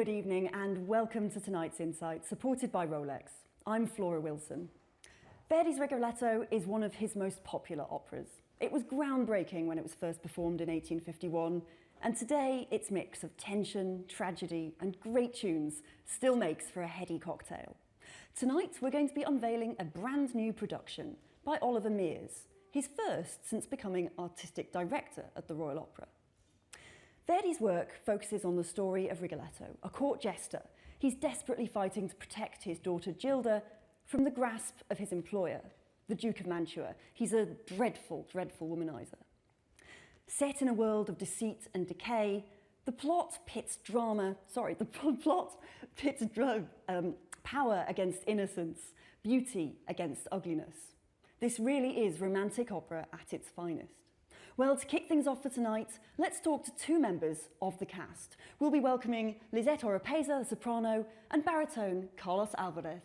good evening and welcome to tonight's Insight, supported by Rolex. I'm Flora Wilson. Verdi's Rigoletto is one of his most popular operas. It was groundbreaking when it was first performed in 1851, and today its mix of tension, tragedy and great tunes still makes for a heady cocktail. Tonight we're going to be unveiling a brand new production by Oliver Mears, his first since becoming artistic director at the Royal Opera. Verdi's work focuses on the story of Rigoletto, a court jester. He's desperately fighting to protect his daughter Gilda from the grasp of his employer, the Duke of Mantua. He's a dreadful, dreadful womanizer. Set in a world of deceit and decay, the plot pits power against innocence, beauty against ugliness. This really is romantic opera at its finest. Well, to kick things off for tonight, let's talk to two members of the cast. We'll be welcoming Lisette Oropesa, the soprano, and baritone Carlos Álvarez.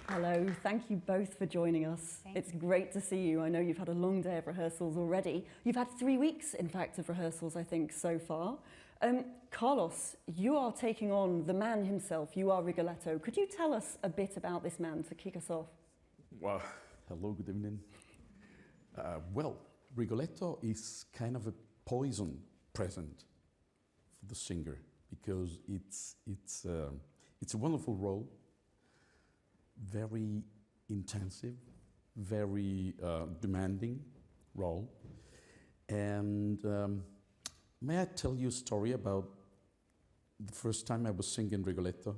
Hello, thank you both for joining us. It's great to see you. I know you've had a long day of rehearsals already. You've had 3 weeks, in fact, of rehearsals, I think, so far. Carlos, you are taking on the man himself. You are Rigoletto. Could you tell us a bit about this man to kick us off? Well, hello, good evening. Well, Rigoletto is kind of a poison present for the singer because it's a wonderful role. Very intensive, very demanding role. And may I tell you a story about the first time I was singing Rigoletto?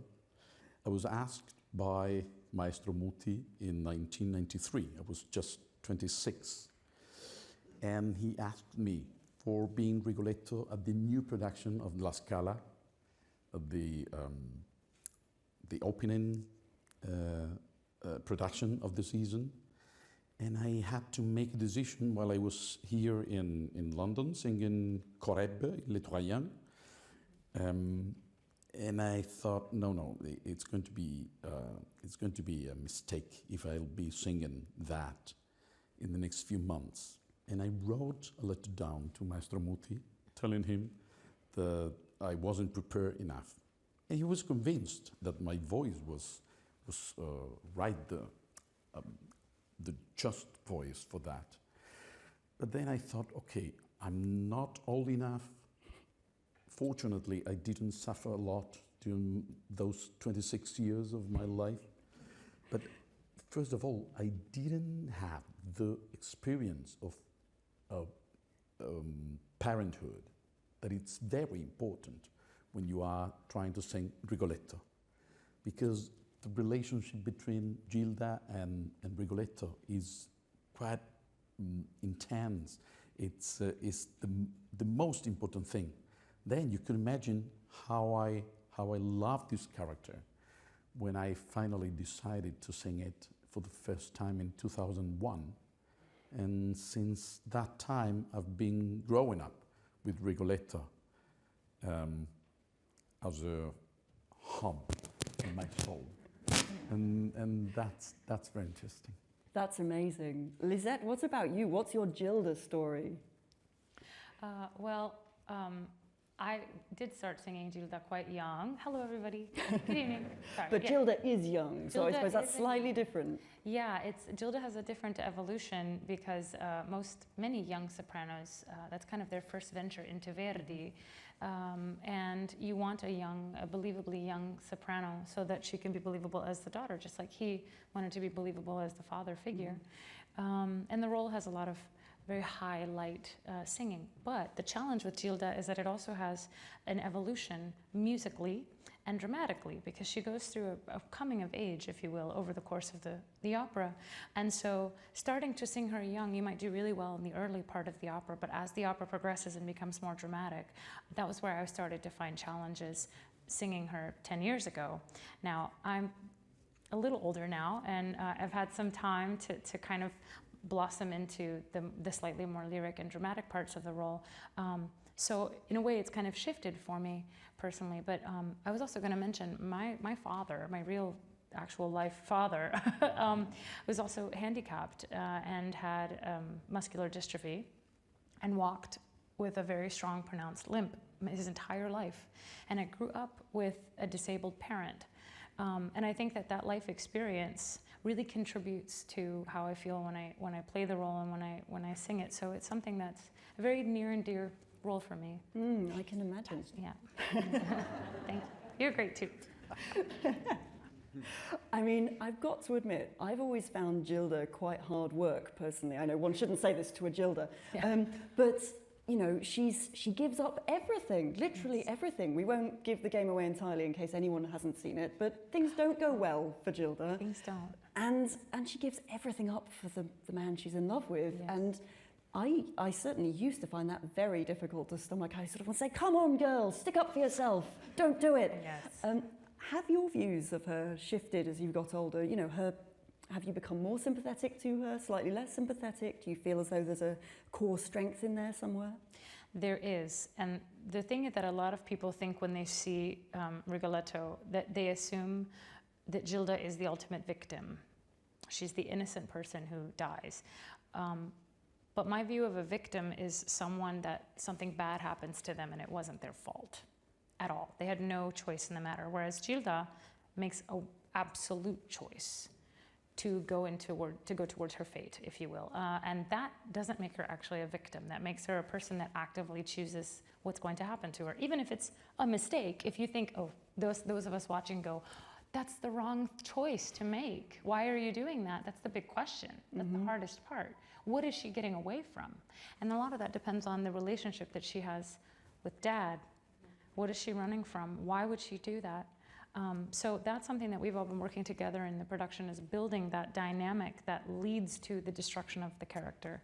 I was asked by Maestro Muti in 1993. I was just 26. And he asked me for being Rigoletto at the new production of La Scala, the opening production of the season, and I had to make a decision while I was here in London singing Corrèbe, Les Troyens, and I thought, no, it's going to be a mistake if I'll be singing that in the next few months. And I wrote a letter down to Maestro Muti, telling him that I wasn't prepared enough, and he was convinced that my voice was right, the just voice for that. But then I thought, okay, I'm not old enough. Fortunately, I didn't suffer a lot during those 26 years of my life. But first of all, I didn't have the experience of parenthood, that it's very important when you are trying to sing Rigoletto, because the relationship between Gilda and Rigoletto is quite intense. It's the most important thing. Then you can imagine how I love this character when I finally decided to sing it for the first time in 2001. And since that time, I've been growing up with Rigoletto as a hub in my soul. And that's very interesting. That's amazing. Lisette, what about you? What's your Gilda story? I did start singing Gilda quite young. Hello, everybody. Good evening. Sorry. But yeah. Gilda is young, so Gilda I suppose that's slightly different. Yeah, Gilda has a different evolution because many young sopranos, that's kind of their first venture into Verdi. And you want a believably young soprano so that she can be believable as the daughter, just like he wanted to be believable as the father figure. And the role has a lot of very high, light singing. But the challenge with Gilda is that it also has an evolution musically and dramatically, because she goes through a coming of age, if you will, over the course of the opera. And so starting to sing her young, you might do really well in the early part of the opera, but as the opera progresses and becomes more dramatic, that was where I started to find challenges singing her 10 years ago. Now, I'm a little older now, and I've had some time to kind of blossom into the slightly more lyric and dramatic parts of the role. So in a way, it's kind of shifted for me personally. But I was also going to mention my father, my real actual life father, was also handicapped and had muscular dystrophy and walked with a very strong, pronounced limp his entire life. And I grew up with a disabled parent. And I think that life experience really contributes to how I feel when I play the role and when I sing it. So it's something that's a very near and dear role for me. I can imagine. Yeah. Thank you. You're great too. I mean, I've got to admit, I've always found Gilda quite hard work, personally. I know one shouldn't say this to a Gilda, but you know, she gives up everything, literally everything. We won't give the game away entirely in case anyone hasn't seen it, but things don't go well for Gilda. Things don't. And she gives everything up for the man she's in love with. Yes. And I certainly used to find that very difficult to stomach. I sort of want to say, come on, girl, stick up for yourself. Don't do it. Yes. Have your views of her shifted as you've got older? You know, have you become more sympathetic to her, slightly less sympathetic? Do you feel as though there's a core strength in there somewhere? There is. And the thing that a lot of people think when they see Rigoletto, that they assume that Gilda is the ultimate victim. She's the innocent person who dies. But my view of a victim is someone that something bad happens to them and it wasn't their fault at all. They had no choice in the matter. Whereas Gilda makes an absolute choice to go towards her fate, if you will. And that doesn't make her actually a victim. That makes her a person that actively chooses what's going to happen to her. Even if it's a mistake, if you think, oh, those of us watching go, that's the wrong choice to make. Why are you doing that? That's the big question. That's the hardest part. What is she getting away from? And a lot of that depends on the relationship that she has with Dad. What is she running from? Why would she do that? So that's something that we've all been working together in the production, is building that dynamic that leads to the destruction of the character.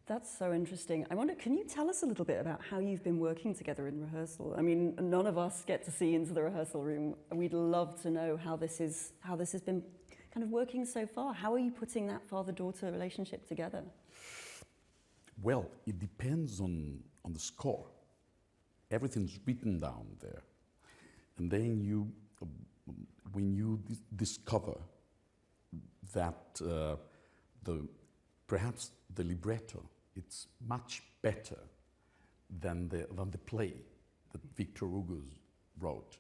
That's so interesting. I wonder, can you tell us a little bit about how you've been working together in rehearsal? I mean, none of us get to see into the rehearsal room. We'd love to know how this has been kind of working so far. How are you putting that father-daughter relationship together? Well, it depends on the score. Everything's written down there. And then when you discover that perhaps the libretto, it's much better than the play that Victor Hugo wrote.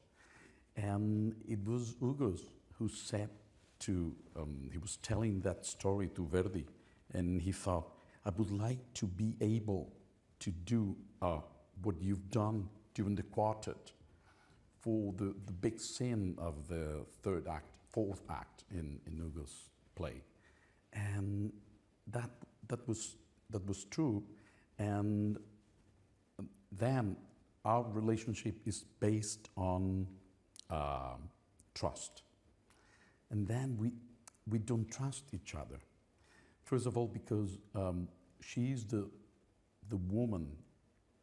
And it was Hugo who said he was telling that story to Verdi, and he thought, I would like to be able to do what you've done during the quartet for the big scene of the fourth act in Hugo's play. And that was true. And then our relationship is based on trust. And then we don't trust each other. First of all, because she's the woman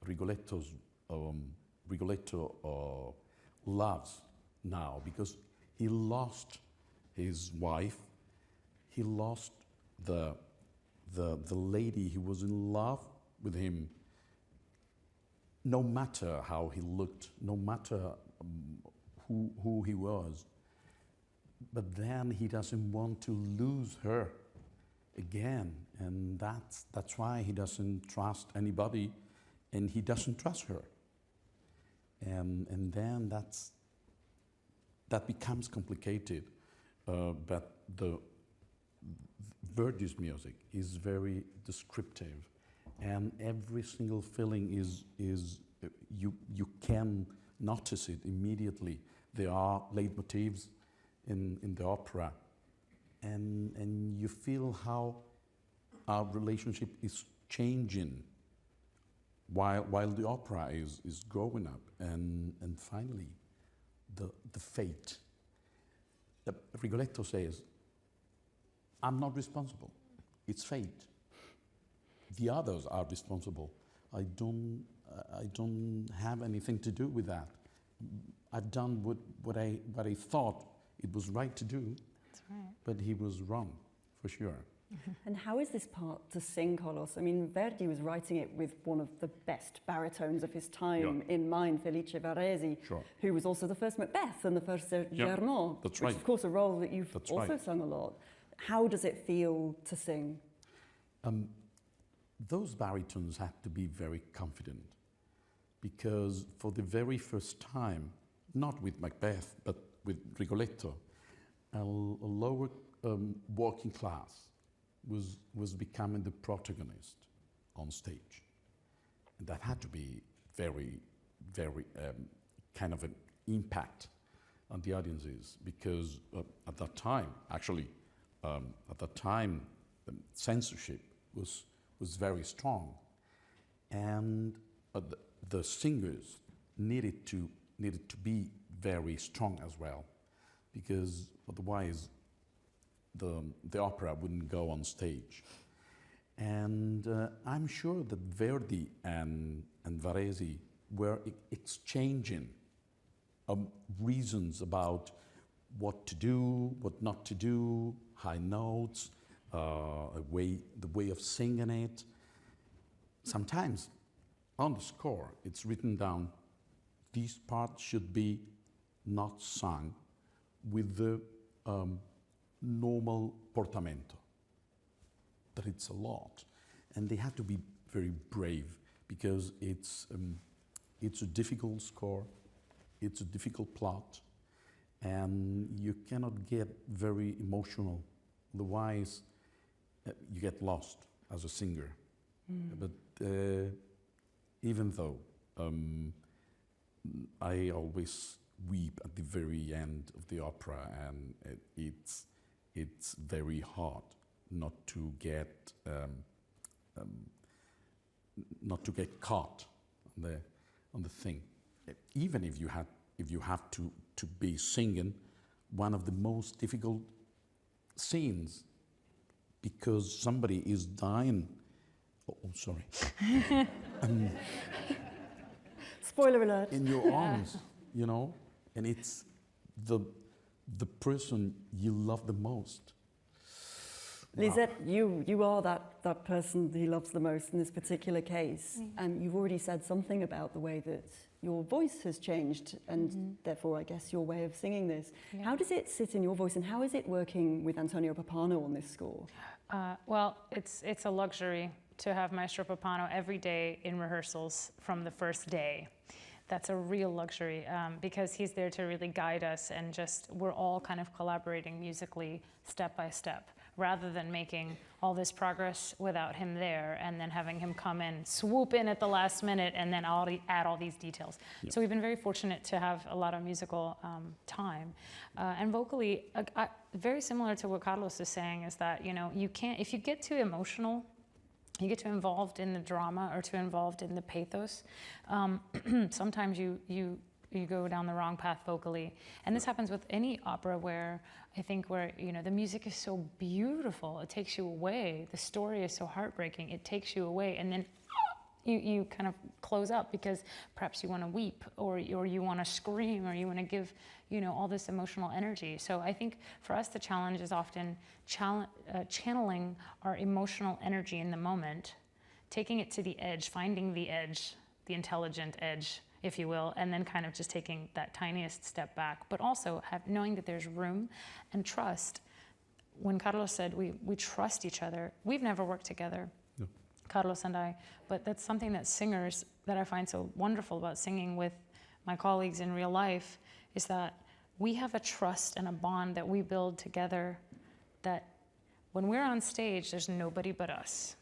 Rigoletto loves now, because he lost his wife, he lost the lady who was in love with him, no matter how he looked, no matter who he was. But then he doesn't want to lose her again, and that's why he doesn't trust anybody, and he doesn't trust her. And then that becomes complicated. But the Verdi's music is very descriptive, and every single feeling is you can notice it immediately. There are leitmotifs in the opera, and you feel how our relationship is changing while the opera is growing up, and finally the fate. Rigoletto says, I'm not responsible, it's fate. The others are responsible. I don't have anything to do with that. I've done what I thought it was right to do. That's right. But he was wrong, for sure. And how is this part to sing, Carlos? I mean, Verdi was writing it with one of the best baritones of his time in mind, Felice Baresi, who was also the first Macbeth and the first Gernon, that's which right. is, of course, a role that you've also sung a lot. How does it feel to sing? Those baritones have to be very confident, because for the very first time, not with Macbeth, but with Rigoletto, a lower working class was becoming the protagonist on stage. And that had to be very, very kind of an impact on the audiences, because at that time, actually, censorship was very strong, and the singers needed to be very strong as well, because otherwise the opera wouldn't go on stage. And I'm sure that Verdi and Varese were exchanging reasons about what to do, what not to do, high notes, the way of singing it. Sometimes on the score it's written down, these parts should be not sung with the normal portamento. But it's a lot, and they have to be very brave, because it's a difficult score, it's a difficult plot, and you cannot get very emotional, otherwise you get lost as a singer. But even though I always weep at the very end of the opera, and it's very hard not to get caught on the thing. Even if you have to be singing one of the most difficult scenes, because somebody is dying. Oh, sorry. Spoiler alert. In your arms, you know, and it's the person you love the most. Lisette, you are that person he loves the most in this particular case, and you've already said something about the way that your voice has changed, and therefore I guess your way of singing this. Yeah. How does it sit in your voice, and how is it working with Antonio Popano on this score? Well, it's a luxury to have Maestro Pappano every day in rehearsals from the first day. That's a real luxury, because he's there to really guide us, and we're all kind of collaborating musically step by step, rather than making all this progress without him there and then having him come in, swoop in at the last minute, and then add all these details. Yep. So we've been very fortunate to have a lot of musical time. And vocally, very similar to what Carlos is saying, is that, you know, you can't, if you get too emotional, you get too involved in the drama or too involved in the pathos, sometimes you go down the wrong path vocally. And this happens with any opera where you know, the music is so beautiful, it takes you away. The story is so heartbreaking, it takes you away, and then you kind of close up, because perhaps you want to weep, or you want to scream, or you want to give, you know, all this emotional energy. So I think for us the challenge is often channeling our emotional energy in the moment, taking it to the edge, finding the edge, the intelligent edge, if you will, and then kind of just taking that tiniest step back, but also knowing that there's room and trust. When Carlos said we trust each other, we've never worked together, no. Carlos and I, but that's something that singers, that I find so wonderful about singing with my colleagues in real life, is that we have a trust and a bond that we build together, that when we're on stage, there's nobody but us.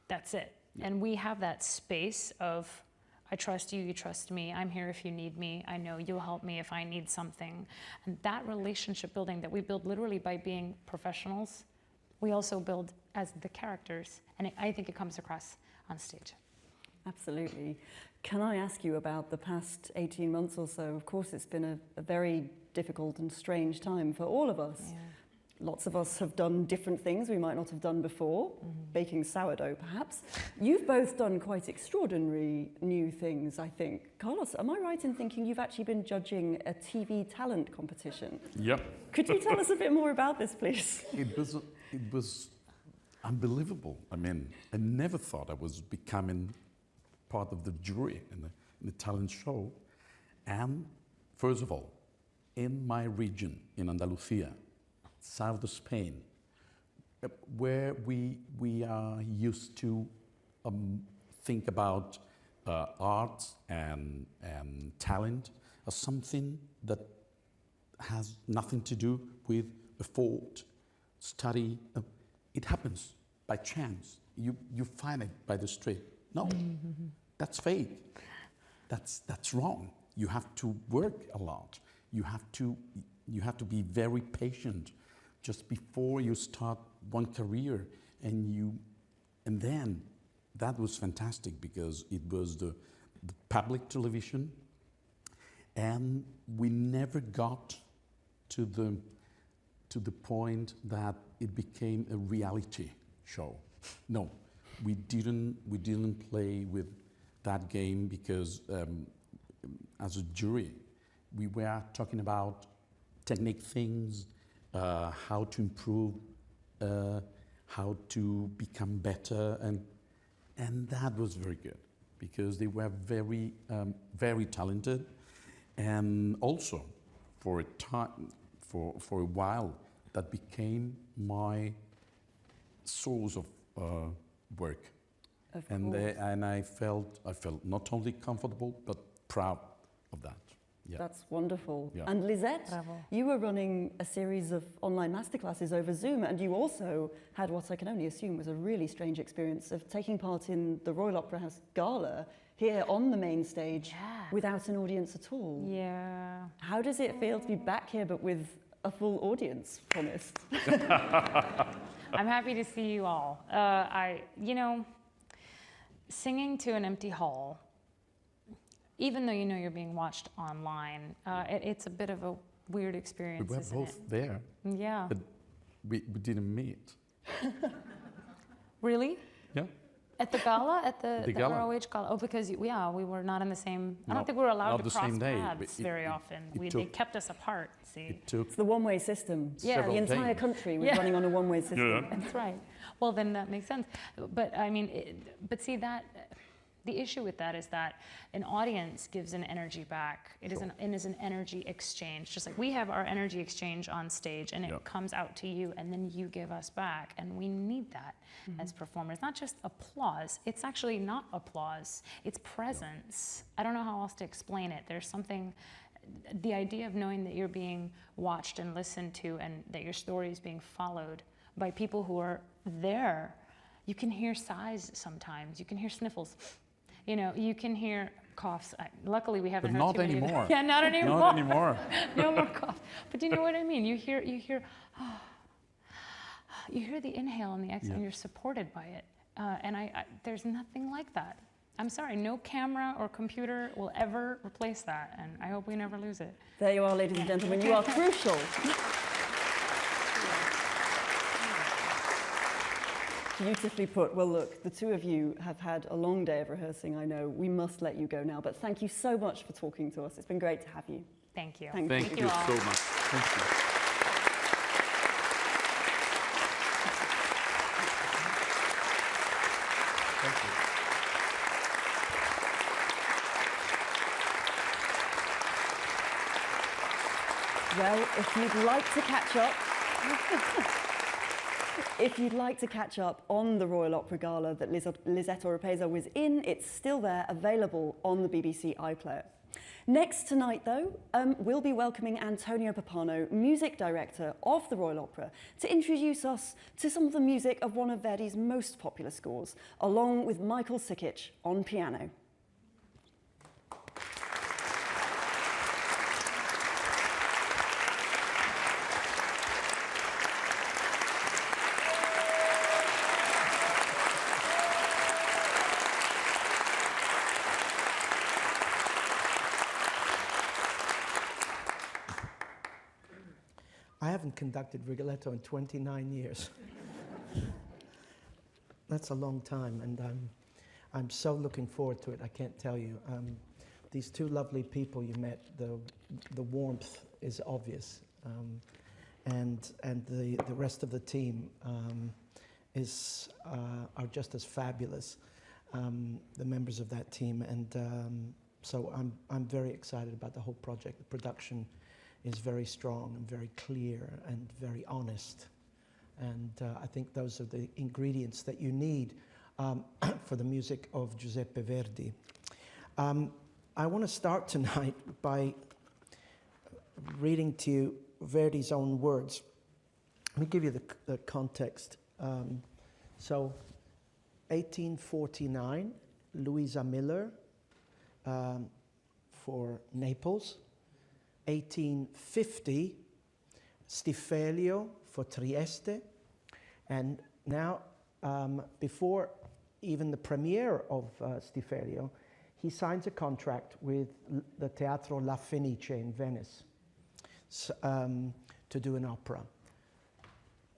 That's it. Yeah. And we have that space of, I trust you, you trust me, I'm here if you need me, I know you'll help me if I need something. And that relationship building that we build literally by being professionals, we also build as the characters. And I think it comes across on stage. Absolutely. Can I ask you about the past 18 months or so? Of course, it's been a very difficult and strange time for all of us. Yeah. Lots of us have done different things we might not have done before, baking sourdough perhaps. You've both done quite extraordinary new things, I think. Carlos, am I right in thinking you've actually been judging a TV talent competition? Yep. Could you tell us a bit more about this, please? It was unbelievable. I mean, I never thought I was becoming part of the jury in the talent show. And first of all, in my region, in Andalusia, south of Spain, where we are used to think about art and talent as something that has nothing to do with effort, study. It happens by chance. You find it by the street. No, that's fake. That's wrong. You have to work a lot. You have to be very patient just before you start one career, and then that was fantastic because it was the public television, and we never got to the point that it became a reality show. No, we didn't play with that game because as a jury, we were talking about technique things, how to improve, how to become better, and that was very good because they were very, very talented, and also for a time, for a while, that became my source of work. And I felt not only comfortable but proud of that. Yeah. That's wonderful. Yeah. And Lisette, Bravo. you were running a series of online masterclasses over Zoom, and you also had what I can only assume was a really strange experience of taking part in the Royal Opera House Gala here on the main stage without an audience at all. Yeah. How does it feel to be back here but with a full audience promised? I'm happy to see you all. Singing to an empty hall, even though you know you're being watched online, it's a bit of a weird experience, We were isn't both there, Yeah. but we didn't meet. Really? Yeah. At the gala? At the gala. ROH gala? Oh, because, we were not in the same... I don't Not- think we were allowed not to the cross same day, paths but very often. They took- kept us apart, see? It took It's the one-way system. Yeah. The entire days. country was Yeah. running on a one-way system. That's right. Well, then that makes sense. But I mean, see that the issue with that is that an audience gives an energy back. It is an energy exchange. Just like we have our energy exchange on stage, and it comes out to you, and then you give us back, and we need that as performers. Not just applause. It's actually not applause. It's presence. I don't know how else to explain it. There's something. The idea of knowing that you're being watched and listened to, and that your story is being followed by people who are there. You can hear sighs sometimes. You can hear sniffles. You can hear coughs. Luckily, we haven't But heard not too many. anymore. Yeah, not anymore. Not anymore. No more coughs. But you know what I mean? You hear the inhale and the exhale, and you're supported by it. And there's nothing like that. I'm sorry, no camera or computer will ever replace that, and I hope we never lose it. There you are, ladies and gentlemen. You are crucial. Beautifully put. Well, look, the two of you have had a long day of rehearsing, I know. We must let you go now, but thank you so much for talking to us. It's been great to have you. Thank you. Thank Thank you all. so much. Thank you. Thank you. Well, if you'd like to catch up, if you'd like to catch up on the Royal Opera Gala that Lisette Oropesa was in, it's still there, available on the BBC iPlayer. Next tonight, though, we'll be welcoming Antonio Popano, music director of the Royal Opera, to introduce us to some of the music of one of Verdi's most popular scores, along with Michael Sikic on piano. I haven't conducted Rigoletto in 29 years. That's a long time, and I'm so looking forward to it, I can't tell you. These two lovely people you met, the warmth is obvious, and the rest of the team. are just as fabulous, the members of that team, and so I'm very excited about the whole project. The production is very strong and very clear and very honest, and I think those are the ingredients that you need for the music of Giuseppe Verdi. I want to start tonight by reading to you Verdi's own words. Let me give you the context. So, 1849, Luisa Miller for Naples. 1850, Stifelio for Trieste. And now, before even the premiere of Stifelio, he signs a contract with the Teatro La Fenice in Venice to do an opera.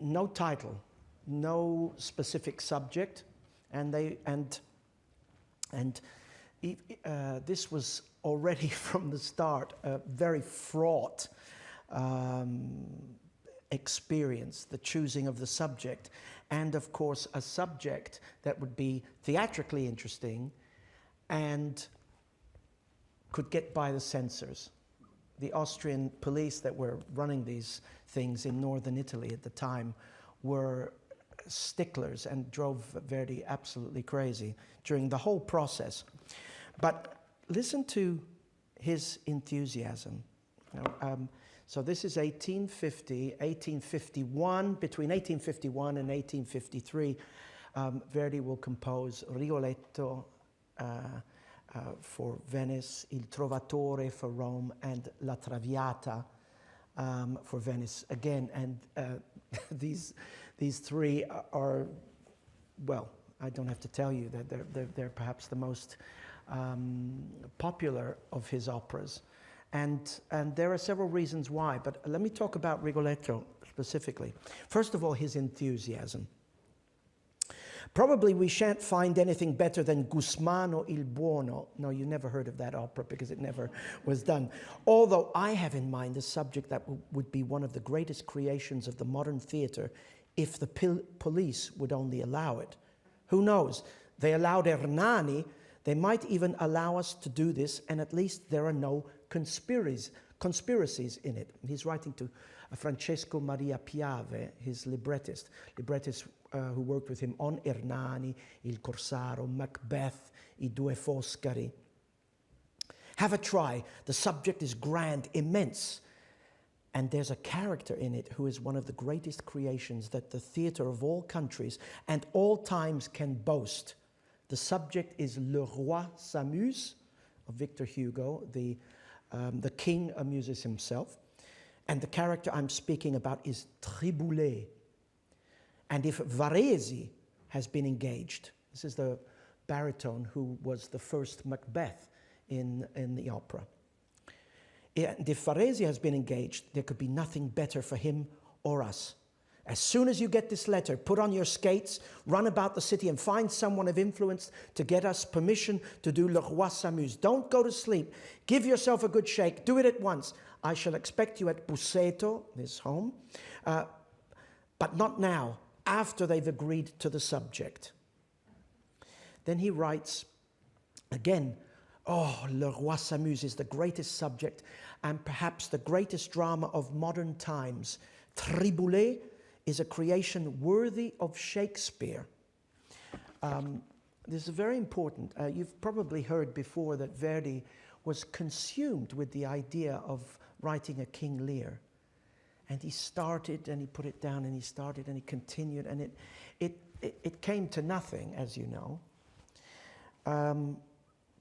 No title, no specific subject, and this was already from the start a very fraught experience, the choosing of the subject, and of course a subject that would be theatrically interesting and could get by the censors. The Austrian police that were running these things in northern Italy at the time were sticklers and drove Verdi absolutely crazy during the whole process. But listen to his enthusiasm. So this is 1850, 1851. Between 1851 and 1853, Verdi will compose Rigoletto for Venice, Il Trovatore for Rome, and La Traviata for Venice again. And these three are, well, I don't have to tell you that they're perhaps the most popular of his operas. And there are several reasons why, but let me talk about Rigoletto specifically. First of all, his enthusiasm. Probably we shan't find anything better than Gusmano il Buono. No, you never heard of that opera because it never was done. Although I have in mind a subject that would be one of the greatest creations of the modern theatre if the police would only allow it. Who knows? They allowed Hernani. They might even allow us to do this, and at least there are no conspiracies in it. He's writing to Francesco Maria Piave, his librettist who worked with him on Hernani, Il Corsaro, Macbeth, I Due Foscari. Have a try. The subject is grand, immense. And there's a character in it who is one of the greatest creations that the theatre of all countries and all times can boast. The subject is Le Roi s'amuse, of Victor Hugo. The king amuses himself. And the character I'm speaking about is Triboulet. And if Varese has been engaged, this is the baritone who was the first Macbeth in the opera. And if Varese has been engaged, there could be nothing better for him or us. As soon as you get this letter, put on your skates, run about the city and find someone of influence to get us permission to do Le Roi s'amuse. Don't go to sleep. Give yourself a good shake. Do it at once. I shall expect you at Busseto, his home, but not now, after they've agreed to the subject. Then he writes, again, oh, Le Roi s'amuse is the greatest subject and perhaps the greatest drama of modern times. Triboulet is a creation worthy of Shakespeare. This is very important. You've probably heard before that Verdi was consumed with the idea of writing a King Lear. And he started and he put it down and he started and he continued and it came to nothing, as you know.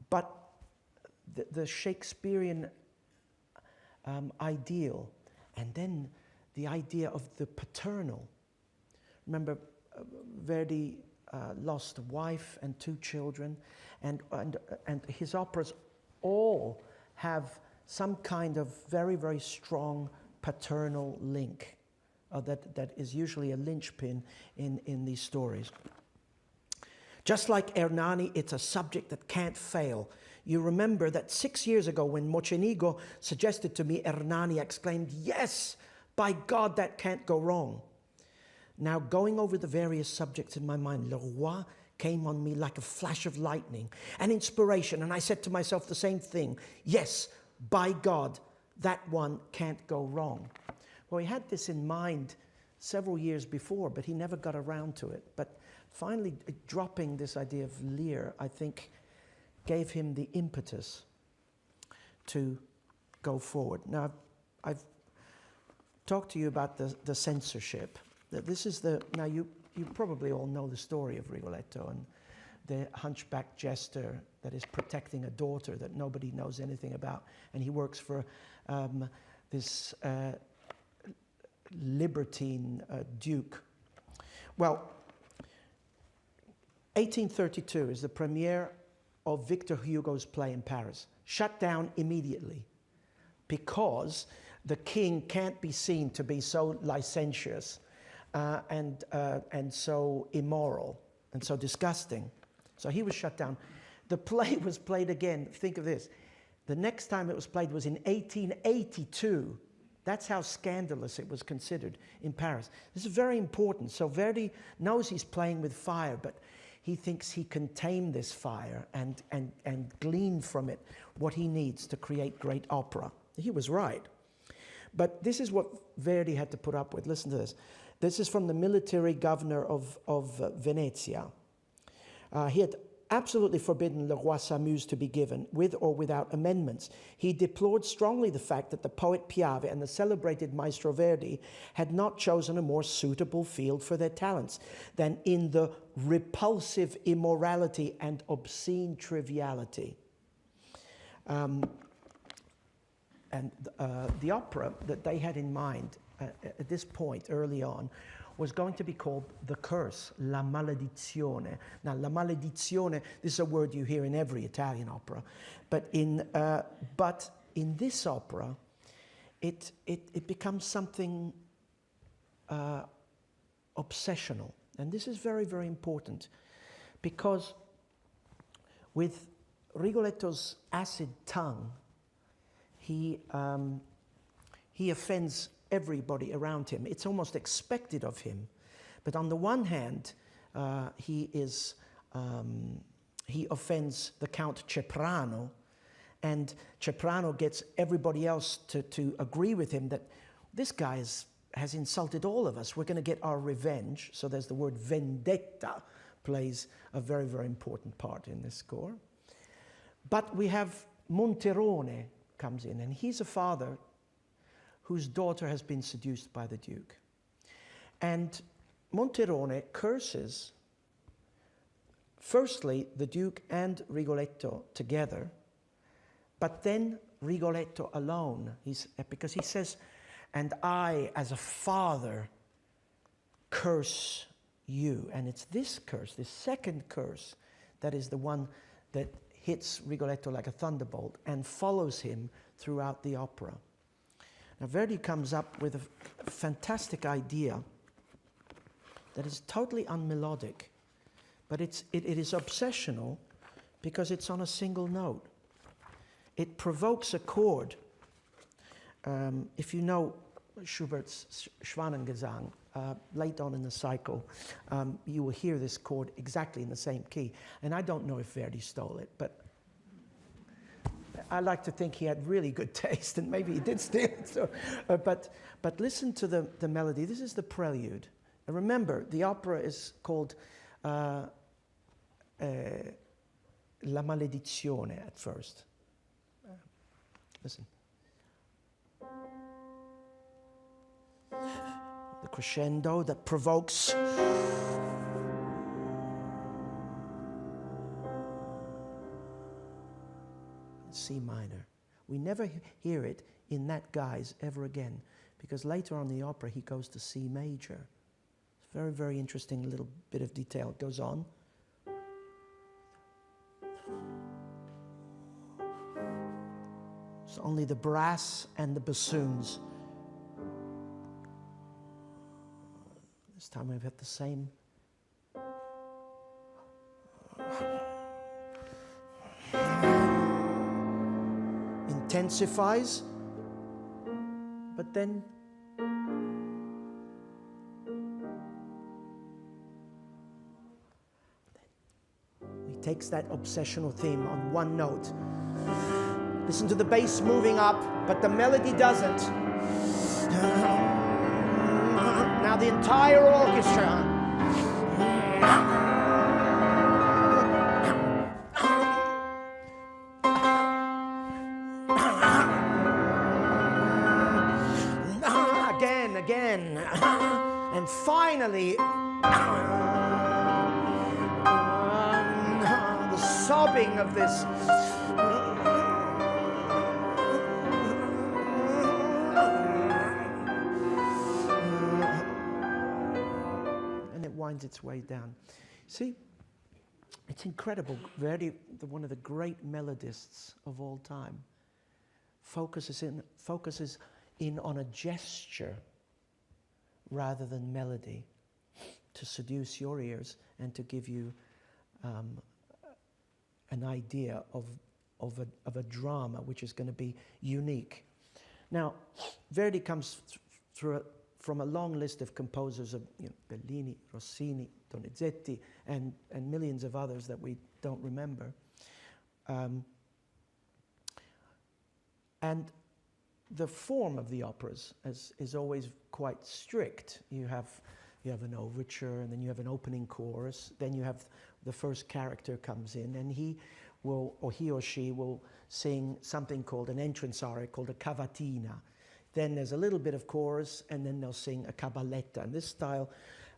But the Shakespearean ideal, and then the idea of the paternal. Remember, Verdi lost a wife and 2 children, and his operas all have some kind of very, very strong paternal link that is usually a linchpin in these stories. Just like Hernani, it's a subject that can't fail. You remember that 6 years ago when Mocenigo suggested to me Hernani, exclaimed, yes, by God, that can't go wrong. Now, going over the various subjects in my mind, Le Roi came on me like a flash of lightning, an inspiration, and I said to myself the same thing. Yes, by God, that one can't go wrong. Well, he had this in mind several years before, but he never got around to it. But finally, dropping this idea of Lear, I think, gave him the impetus to go forward. Now, I've talked to you about the censorship. This is now you probably all know the story of Rigoletto and the hunchback jester that is protecting a daughter that nobody knows anything about, and he works for this libertine duke. Well, 1832 is the premiere of Victor Hugo's play in Paris. Shut down immediately because the king can't be seen to be so licentious and so immoral and so disgusting. So he was shut down. The play was played again. Think of this. The next time it was played was in 1882. That's how scandalous it was considered in Paris. This is very important. So Verdi knows he's playing with fire, but he thinks he can tame this fire and glean from it what he needs to create great opera. He was right. But this is what Verdi had to put up with. Listen to this. This is from the military governor of Venezia. He had absolutely forbidden Le Roi s'amuse to be given, with or without amendments. He deplored strongly the fact that the poet Piave and the celebrated Maestro Verdi had not chosen a more suitable field for their talents than in the repulsive immorality and obscene triviality. And the opera that they had in mind at this point, early on, was going to be called The Curse, La Maledizione. Now, La Maledizione, this is a word you hear in every Italian opera, but in this opera, it becomes something obsessional. And this is very, very important, because with Rigoletto's acid tongue, he offends everybody around him. It's almost expected of him. But on the one hand, he offends the Count Ceprano, and Ceprano gets everybody else to agree with him that this guy has insulted all of us. We're going to get our revenge. So there's the word vendetta plays a very, very important part in this score. But we have Monterone comes in, and he's a father whose daughter has been seduced by the Duke. And Monterone curses, firstly, the Duke and Rigoletto together, but then Rigoletto alone, because he says, and I, as a father, curse you. And it's this curse, this second curse, that is the one that hits Rigoletto like a thunderbolt and follows him throughout the opera. Now, Verdi comes up with a fantastic idea that is totally unmelodic, but it is obsessional because it's on a single note. It provokes a chord. If you know Schubert's Schwanengesang, late on in the cycle, you will hear this chord exactly in the same key. And I don't know if Verdi stole it, but I like to think he had really good taste, and maybe he did steal it. So, but listen to the melody. This is the prelude. And remember, the opera is called La Maledizione at first. Listen. The crescendo that provokes. C minor. We never hear it in that guise ever again, because later on in the opera he goes to C major. It's a very, very interesting little bit of detail. It goes on. It's only the brass and the bassoons. This time we've had the same. Intensifies, but then takes that obsessional theme on one note. Listen to the bass moving up, but the melody doesn't. Now the entire orchestra. Again, and finally, the sobbing of this. And it winds its way down. See, it's incredible. Verdi, one of the great melodists of all time, focuses in on a gesture rather than melody to seduce your ears and to give you an idea of a drama which is going to be unique. Now, Verdi comes from a long list of composers of Bellini, Rossini, Donizetti, and millions of others that we don't remember. And the form of the operas is always quite strict. You have an overture, and then you have an opening chorus, then you have the first character comes in, and he or she will sing something called an entrance aria called a cavatina. Then there's a little bit of chorus, and then they'll sing a cabaletta. And this style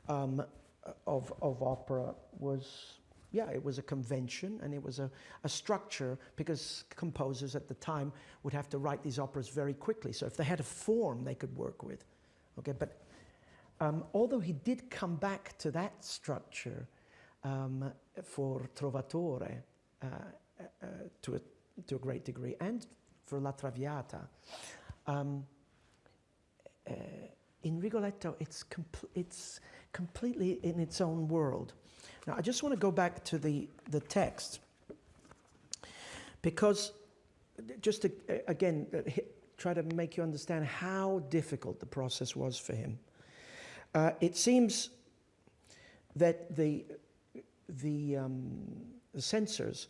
of opera was, it was a convention, and it was a structure, because composers at the time would have to write these operas very quickly. So if they had a form they could work with. Okay, but although he did come back to that structure for Trovatore to a great degree, and for La Traviata, in Rigoletto it's completely in its own world. Now, I just want to go back to the text, because just to, again, try to make you understand how difficult the process was for him. It seems that the censors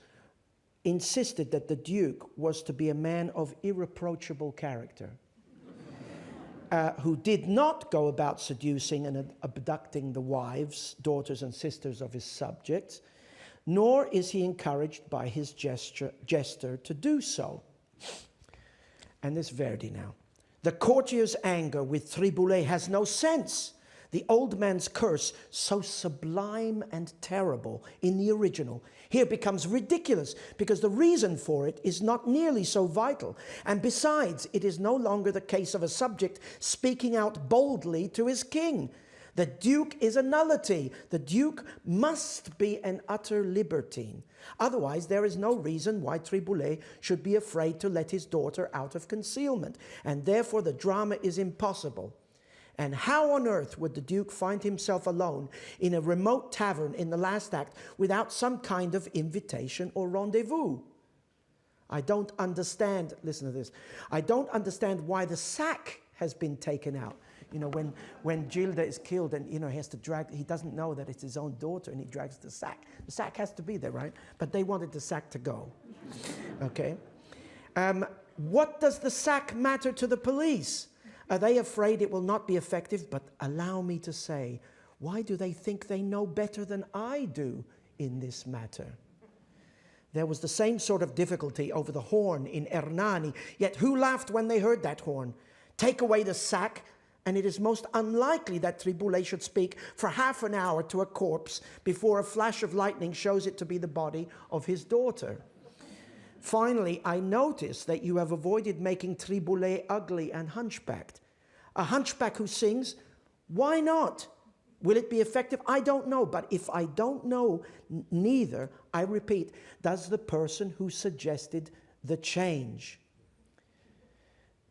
insisted that the Duke was to be a man of irreproachable character, who did not go about seducing and abducting the wives, daughters, and sisters of his subjects, nor is he encouraged by his jester to do so. And this Verdi now. The courtier's anger with Triboulet has no sense. The old man's curse, so sublime and terrible in the original, here becomes ridiculous, because the reason for it is not nearly so vital. And besides, it is no longer the case of a subject speaking out boldly to his king. The Duke is a nullity. The Duke must be an utter libertine. Otherwise, there is no reason why Triboulet should be afraid to let his daughter out of concealment, and therefore the drama is impossible. And how on earth would the Duke find himself alone in a remote tavern in the last act without some kind of invitation or rendezvous? I don't understand, listen to this, I don't understand why the sack has been taken out. You know, when Gilda is killed and, he has to drag, he doesn't know that it's his own daughter, and he drags the sack. The sack has to be there, right? But they wanted the sack to go, okay? What does the sack matter to the police? Are they afraid it will not be effective? But allow me to say, why do they think they know better than I do in this matter? There was the same sort of difficulty over the horn in Ernani, yet who laughed when they heard that horn? Take away the sack, and it is most unlikely that Triboulet should speak for half an hour to a corpse before a flash of lightning shows it to be the body of his daughter. Finally, I notice that you have avoided making Triboulet ugly and hunchbacked. A hunchback who sings, why not? Will it be effective? I don't know, but if I don't know neither, I repeat, does the person who suggested the change?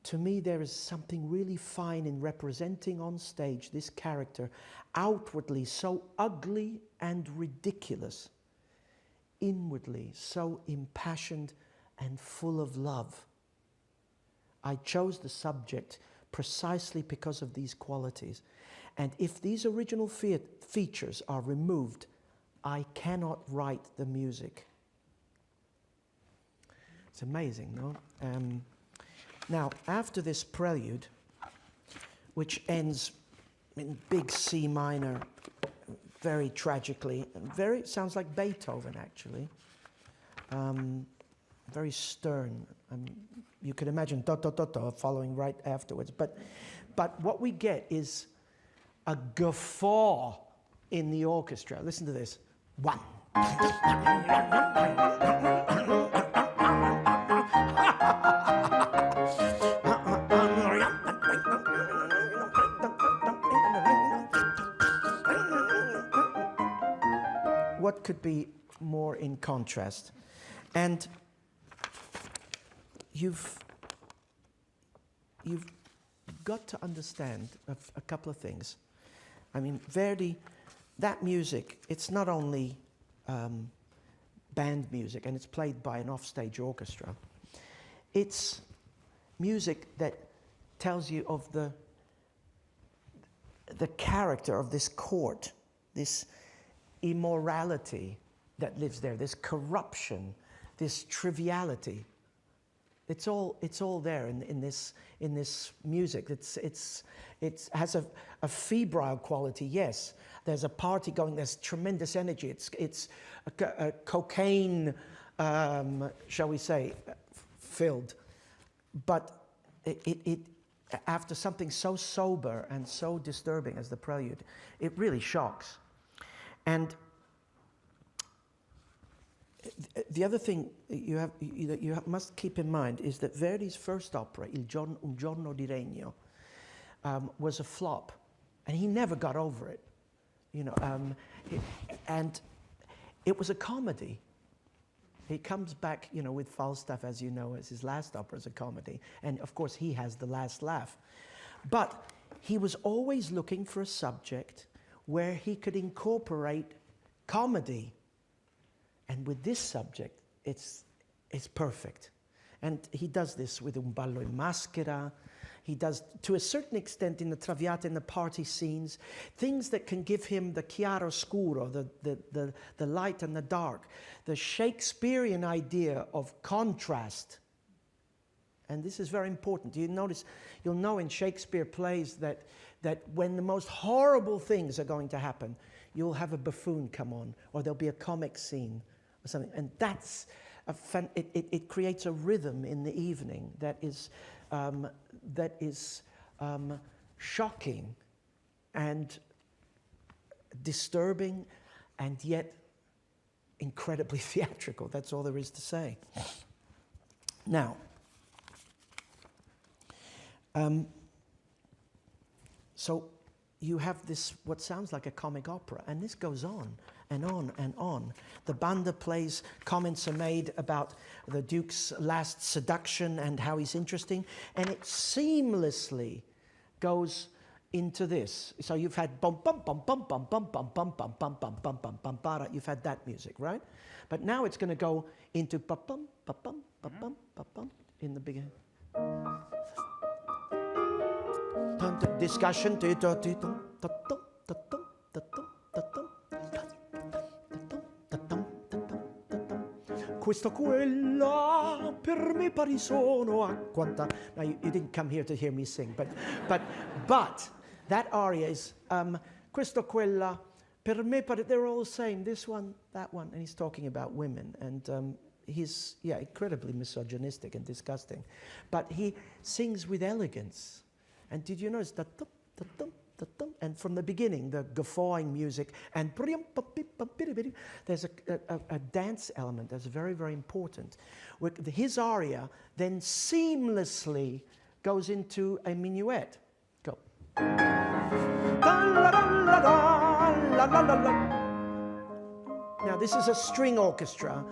To me, there is something really fine in representing on stage this character, outwardly so ugly and ridiculous, inwardly so impassioned and full of love. I chose the subject precisely because of these qualities. And if these original features are removed, I cannot write the music. It's amazing, no? Now, after this prelude, which ends in big C minor, very tragically, sounds like Beethoven, actually. Very stern. You can imagine do-do-do-do following right afterwards. But what we get is a guffaw in the orchestra. Listen to this. One. What could be more in contrast? And you've got to understand a couple of things. I mean, Verdi, that music, it's not only band music, and it's played by an offstage orchestra. It's music that tells you of the character of this court, this immorality that lives there, this corruption, this triviality. It's all there in this music. It has a febrile quality. Yes, there's a party going. There's tremendous energy. It's a cocaine, shall we say, filled. But it after something so sober and so disturbing as the prelude, it really shocks. And the other thing you must keep in mind is that Verdi's first opera, Un giorno di regno, was a flop, and he never got over it. And it was a comedy. He comes back, with Falstaff, as you know, as his last opera is a comedy, and of course he has the last laugh. But he was always looking for a subject where he could incorporate comedy. And with this subject, it's perfect. And he does this with Un ballo in maschera. He does, to a certain extent, in the Traviata, in the party scenes, things that can give him the chiaroscuro, the light and the dark, the Shakespearean idea of contrast. And this is very important. You'll know in Shakespeare plays that when the most horrible things are going to happen, you'll have a buffoon come on, or there'll be a comic scene or something. And that's, it creates a rhythm in the evening that is shocking and disturbing and yet incredibly theatrical. That's all there is to say. Now, so you have this, what sounds like a comic opera, and this goes on and on and on. The banda plays, comments are made about the Duke's last seduction and how he's interesting, and it seamlessly goes into this. So you've had bum bum bum bum bum bum bum bum bum bum bum bum bum bum bum. You've had that music, right? But now it's going to go into bum bum bum bum bum bum bum in the beginning. Discussion. Questo quella per me pari sono a quanta. Now you didn't come here to hear me sing, but that aria is questo quella per me pari. They're all the same. This one, that one, and he's talking about women, and he's incredibly misogynistic and disgusting, but he sings with elegance. And did you notice that? And from the beginning, the guffawing music, and there's a dance element that's very, very important. His aria then seamlessly goes into a minuet. Go. Now, this is a string orchestra.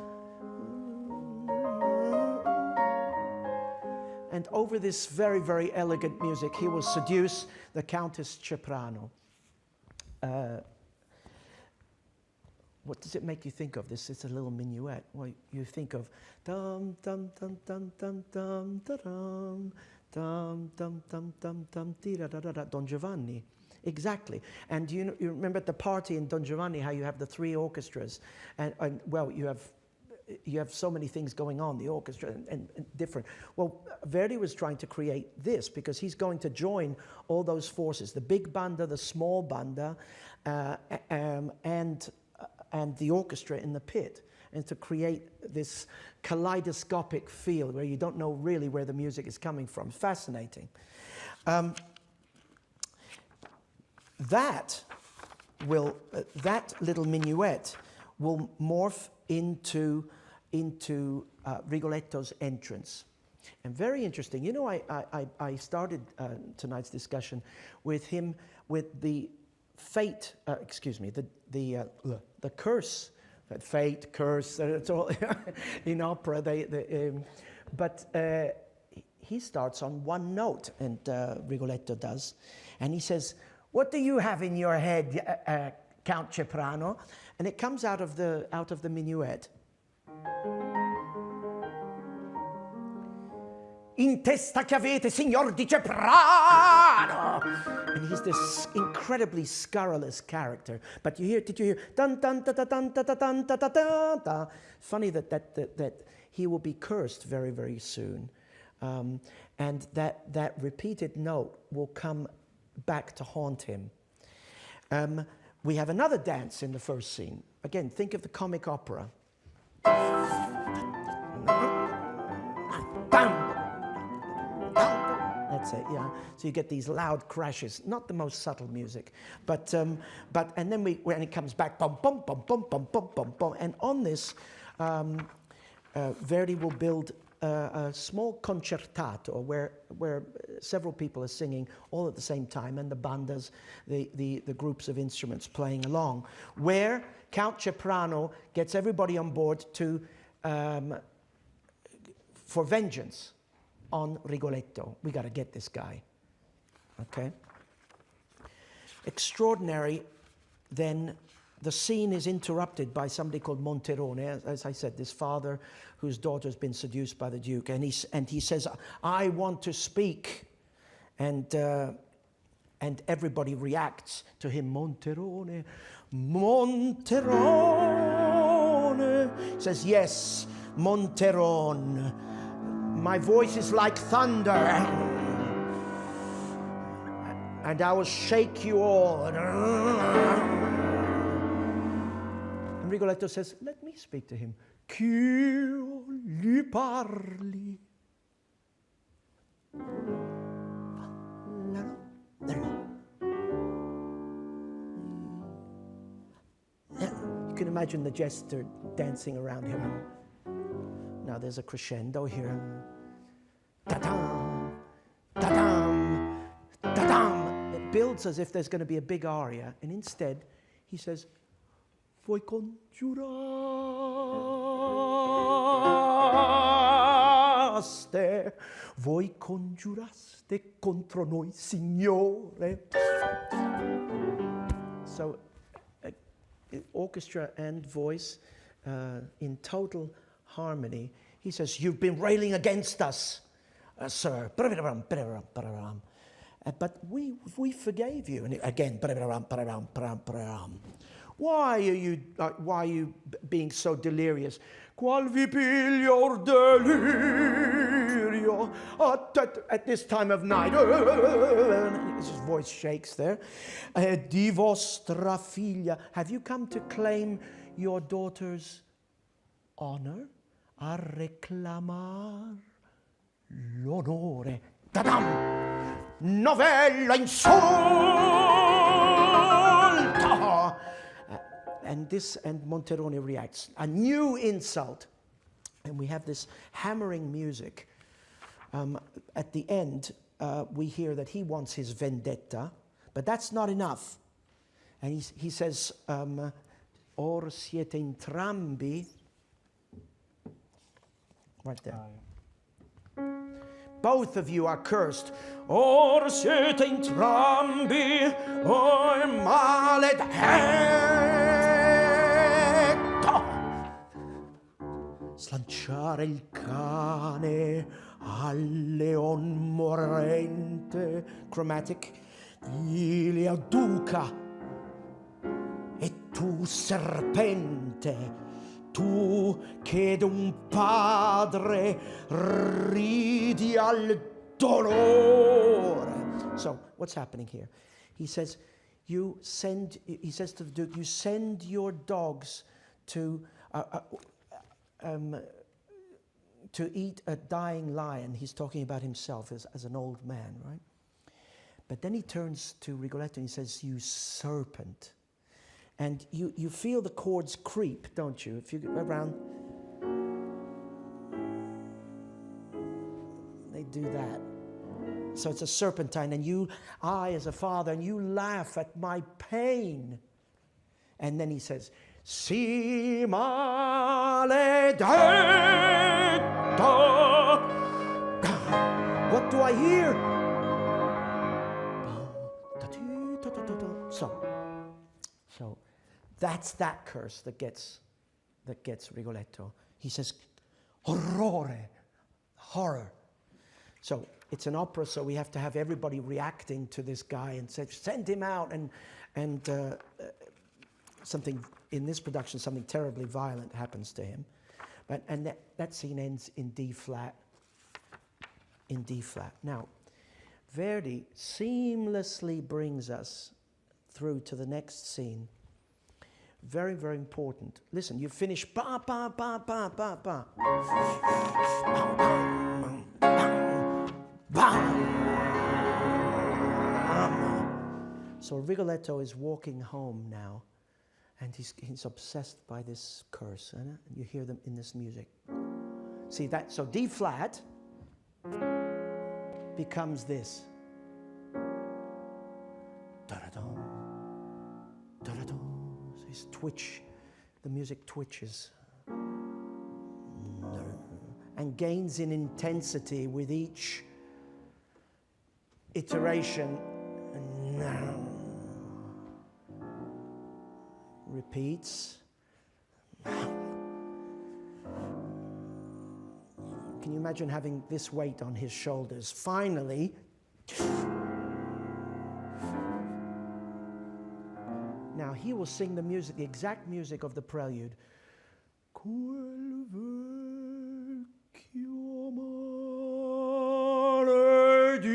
And over this very, very elegant music, he will seduce the Countess Soprano. What does it make you think of? This is a little minuet. Well, you think of dum dum dum dum dum dum dum dum dum dum dum dum dum da da da da Don Giovanni. Exactly. And you remember at the party in Don Giovanni how you have the 3 orchestras, and well, you have so many things going on, the orchestra and different. Well, Verdi was trying to create this because he's going to join all those forces, the big banda, the small banda, and the orchestra in the pit, and to create this kaleidoscopic feel where you don't know really where the music is coming from. Fascinating. That little minuet will morph into Rigoletto's entrance. And very interesting. You know, I started tonight's discussion with him with the fate. The curse. Fate, curse. It's all in opera. But he starts on one note, and Rigoletto does, and he says, "What do you have in your head, Count Ceprano?" And it comes out of the minuet. In testa che avete, signor di Ceprano. And he's this incredibly scurrilous character. But did you hear? Dun dun da da dun da da dun da da da da. Funny that he will be cursed very, very soon, and that repeated note will come back to haunt him. We have another dance in the first scene. Again, think of the comic opera. That's it, yeah. So you get these loud crashes, not the most subtle music, but and then when it comes back, bum bum bum bum bum bum bum bum, and on this, Verdi will build a small concertato where several people are singing all at the same time, and the bandas, the groups of instruments playing along, where Count Ceprano gets everybody on board for vengeance on Rigoletto. We got to get this guy. Okay? Extraordinary. Then the scene is interrupted by somebody called Monterone, as I said, this father whose daughter's been seduced by the Duke, and he says, "I want to speak," and everybody reacts to him. Monterone, Monterone. He says, "Yes, Monterone. My voice is like thunder, and I will shake you all." And Rigoletto says, "Let me speak to him." Ch'io gli parli. You can imagine the jester dancing around him. Now there's a crescendo here. Ta-dam, ta-dam, ta-dam. It builds as if there's going to be a big aria, and instead he says, "Voi congiuraste contro noi, signore." So orchestra and voice in total harmony. He says, "You've been railing against us, sir. But we forgave you." And again, why are you being so delirious? Qual vi piglior delirio at this time of night? His voice shakes there. Di vostra figlia. Have you come to claim your daughter's honor? A reclamar l'onore. Ta-dam! Novella insulto! And Monterone reacts. A new insult. And we have this hammering music. At the end, we hear that he wants his vendetta, but that's not enough. And he says, or siete entrambi. Right there. Both of you are cursed. Or siete entrambi, or maledetto. Slanciare il cane al leon morente. Chromatic. figlia duca, e tu serpente, tu che d'un padre ridi al dolore. So what's happening here? He says, he says to the Duke, you send your dogs to eat a dying lion. He's talking about himself as an old man, right? But then he turns to Rigoletto and he says, you serpent. And you feel the chords creep, don't you? If you go around, they do that. So it's a serpentine, and I as a father, and you laugh at my pain. And then he says, si maledetto. What do I hear? So that's that curse that gets Rigoletto. He says, horrore, horror. So it's an opera, so we have to have everybody reacting to this guy and say, send him out, and something in this production, something terribly violent happens to him. And that scene ends in D flat. In D flat. Now, Verdi seamlessly brings us through to the next scene. Very, very important. Listen, you finish ba ba ba ba ba ba. So Rigoletto is walking home now, and he's obsessed by this curse, and you hear them in this music. See that? So D flat becomes this. Da-da-dum, da-da-dum. So he's twitch, the music twitches and gains in intensity with each iteration. Repeats. Can you imagine having this weight on his shoulders? Finally, now he will sing the music, the exact music of the prelude. Quel vecchio mare di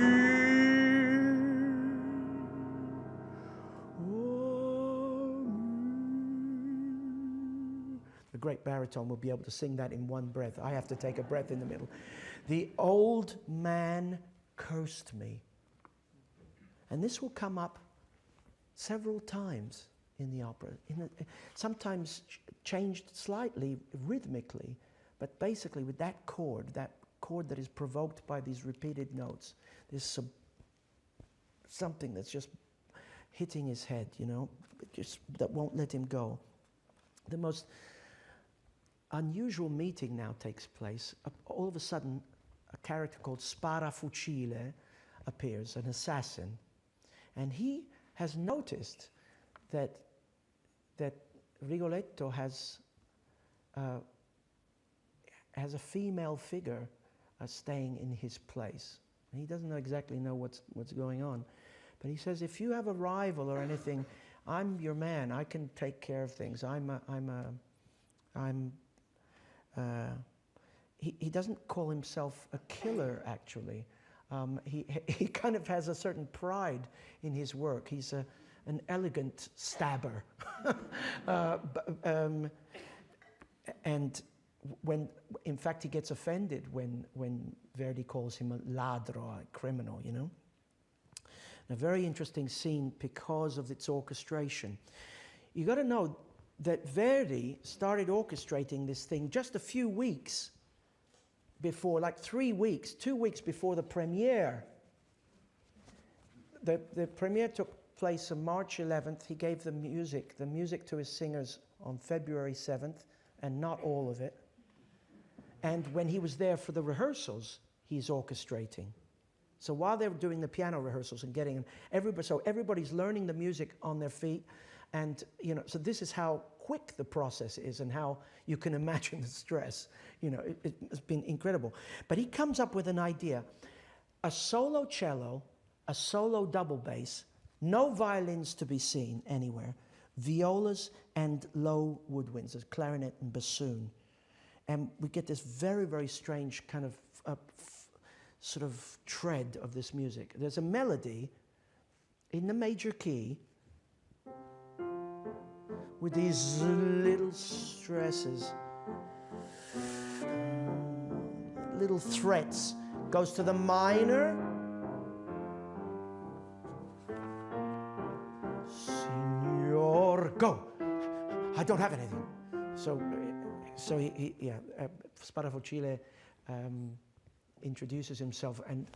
the great baritone will be able to sing that in one breath. I have to take a breath in the middle. The old man cursed me. And this will come up several times in the opera. Sometimes changed slightly rhythmically, but basically with that chord that is provoked by these repeated notes. There's something that's just hitting his head, you know, just that won't let him go. The most unusual meeting now takes place. All of a sudden, a character called Sparafucile appears, an assassin, and he has noticed that Rigoletto has a female figure staying in his place. And he doesn't exactly know what's going on, but he says, "If you have a rival or anything, I'm your man. I can take care of things. He doesn't call himself a killer, actually. He kind of has a certain pride in his work. He's an elegant stabber. And when, in fact, he gets offended when Verdi calls him a ladro, a criminal, you know. A very interesting scene because of its orchestration. You got to know that Verdi started orchestrating this thing just a few weeks before, like 3 weeks, 2 weeks before the premiere. The premiere took place on March 11th. He gave the music to his singers on February 7th, and not all of it. And when he was there for the rehearsals, he's orchestrating. So while they were doing the piano rehearsals and getting everybody's learning the music on their feet. And, you know, so this is how quick the process is and how you can imagine the stress. You know, it's been incredible. But he comes up with an idea. A solo cello, a solo double bass, No violins to be seen anywhere. Violas and low woodwinds, a clarinet and bassoon. And we get this very, very strange kind of sort of tread of this music. There's a melody in the major key with these little stresses, little threats. Goes to the minor. Signor, go. I don't have anything. So Sparafocile introduces himself, and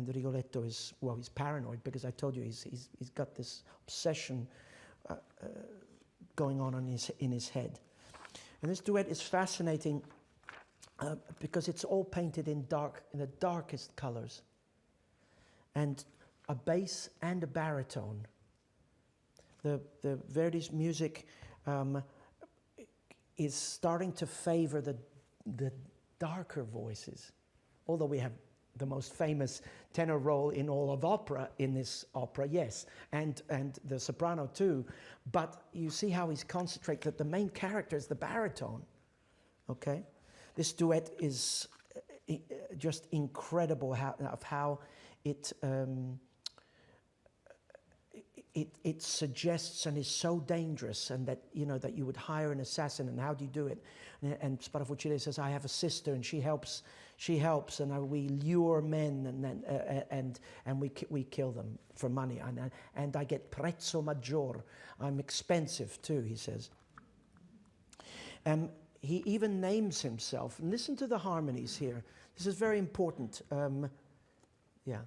the Rigoletto is, well, he's paranoid, because I told you he's got this obsession going on in his head. And this duet is fascinating because it's all painted in the darkest colors, and a bass and a baritone. The Verdi's music is starting to favor the darker voices, although we have the most famous tenor role in all of opera in this opera, yes, and the soprano too. But you see how he's concentrated, that the main character is the baritone, okay? This duet is just incredible how it suggests and is so dangerous, and that, you know, that you would hire an assassin, and how do you do it? And Sparafocile says, I have a sister and she helps, and we lure men, and we kill them for money, and I get prezzo maggior, I'm expensive too, he says. He even names himself, and listen to the harmonies here. This is very important. Yeah.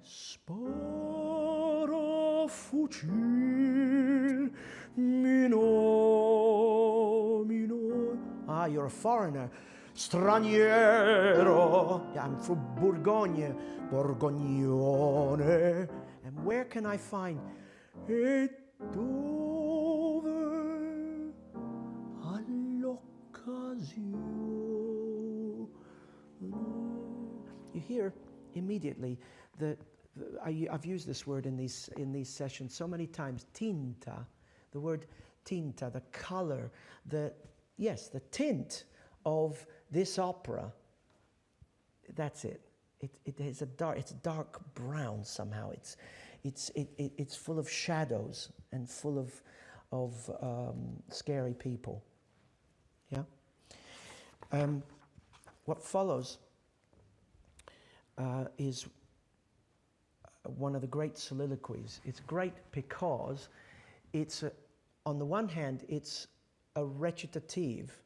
Sparafucil minor. Ah, you're a foreigner. Straniero. Yeah, I'm from Borgogne. Borgognone. And where can I find? Et dove all'occasione. You hear immediately I've used this word in these sessions so many times. Tinta, the word tinta, the color, the tint of this opera. That's it. It's dark brown somehow. It's full of shadows and full of scary people. Yeah. What follows is one of the great soliloquies. It's great because it's, on the one hand, it's a recitative.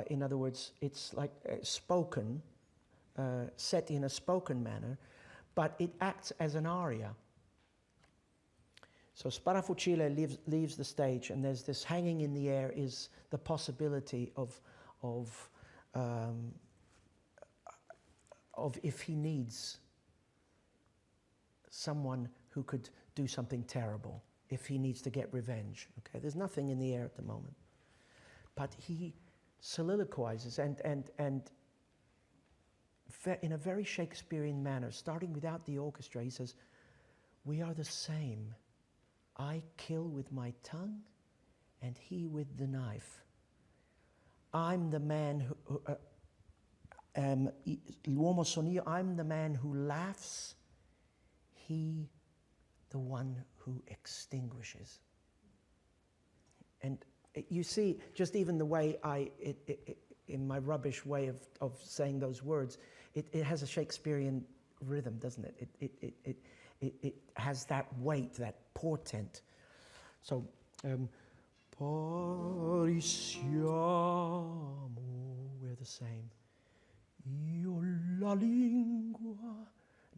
In other words, it's like spoken, set in a spoken manner, but it acts as an aria. So Sparafocile leaves the stage, and there's this hanging in the air is the possibility of if he needs someone who could do something terrible, if he needs to get revenge. Okay, there's nothing in the air at the moment, but he soliloquizes and in a very Shakespearean manner, starting without the orchestra. He says, "We are the same. I kill with my tongue, and he with the knife. I'm the man who l'uomo son io. I'm the man who laughs. He, the one who extinguishes." And you see, just even the way in my rubbish way of saying those words, it has a Shakespearean rhythm, doesn't it? It has that weight, that portent. So, parisiamo, we're the same. Io la lingua.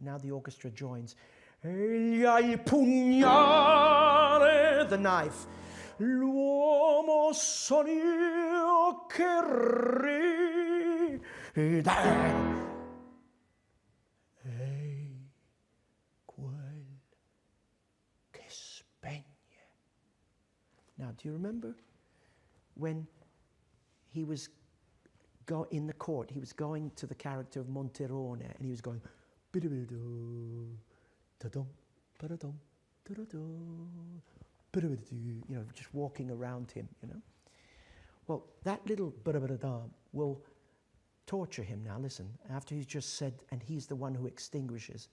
Now the orchestra joins. Egli ha il pugnale, the knife. L'uomo son io che rida. Ei quel che spegne. Now, do you remember when he was in the court, he was going to the character of Monterone, and he was going, you know, just walking around him, you know. Well, that little will torture him now. Listen, after he's just said, and he's the one who extinguishes.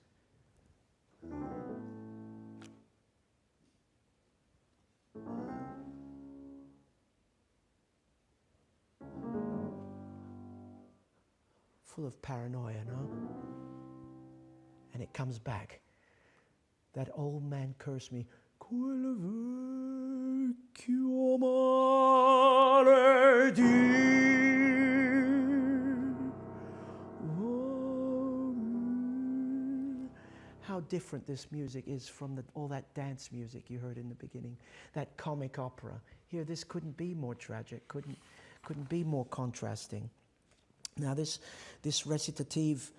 Full of paranoia, no? And it comes back. That old man cursed me. Quel vecchio how different this music is from all that dance music you heard in the beginning, that comic opera. Here, this couldn't be more tragic, couldn't be more contrasting. Now, this recitative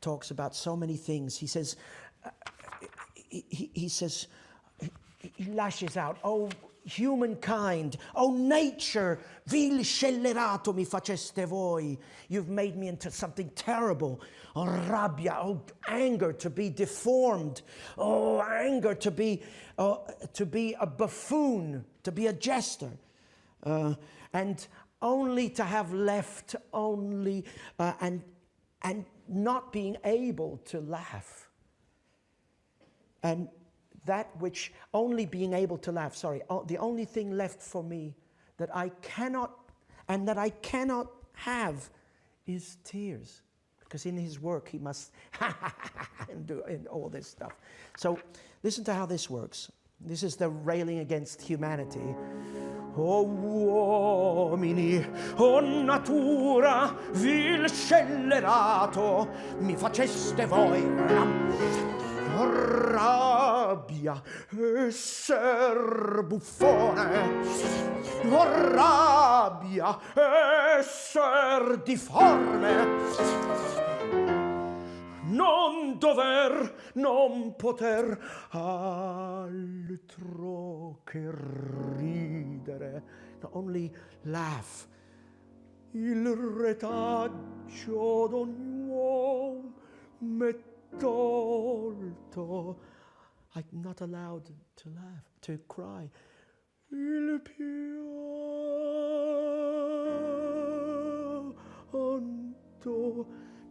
talks about so many things. He says, he lashes out, oh, humankind, oh, nature, vil scellerato mi faceste voi. You've made me into something terrible. Oh, rabbia, oh, anger, to be deformed. Oh, anger, to be a buffoon, to be a jester. And only to have left only, and not being able to laugh. And that which only being able to laugh, the only thing left for me that I cannot have is tears. Because in his work he must and do and all this stuff. So listen to how this works. This is the railing against humanity. O uomini, o natura, vil scellerato, mi faceste voi. Rabbia, esser buffone, rabbia, esser difforme, non dover, non poter altro che ridere, not only laugh. Il retaggio d'ogni uomo m'è tolto. I'm not allowed to laugh, to cry. Il pianto.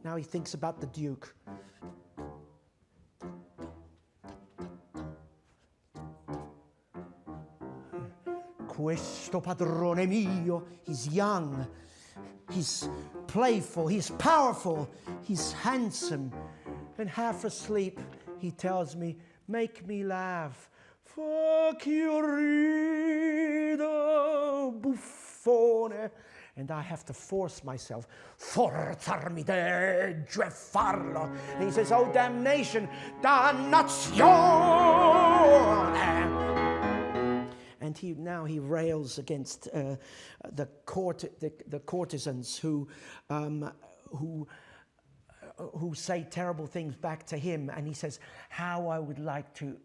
Now he thinks about the Duke. Questo padrone mio, he's young, he's playful, he's powerful, he's handsome, and half asleep he tells me, make me laugh. Faccio rido, buffone. And I have to force myself, forzarmi deggio e farlo. And he says, oh, damnation, dannazione. And he rails against the courtesans who say terrible things back to him. And he says, how I would like to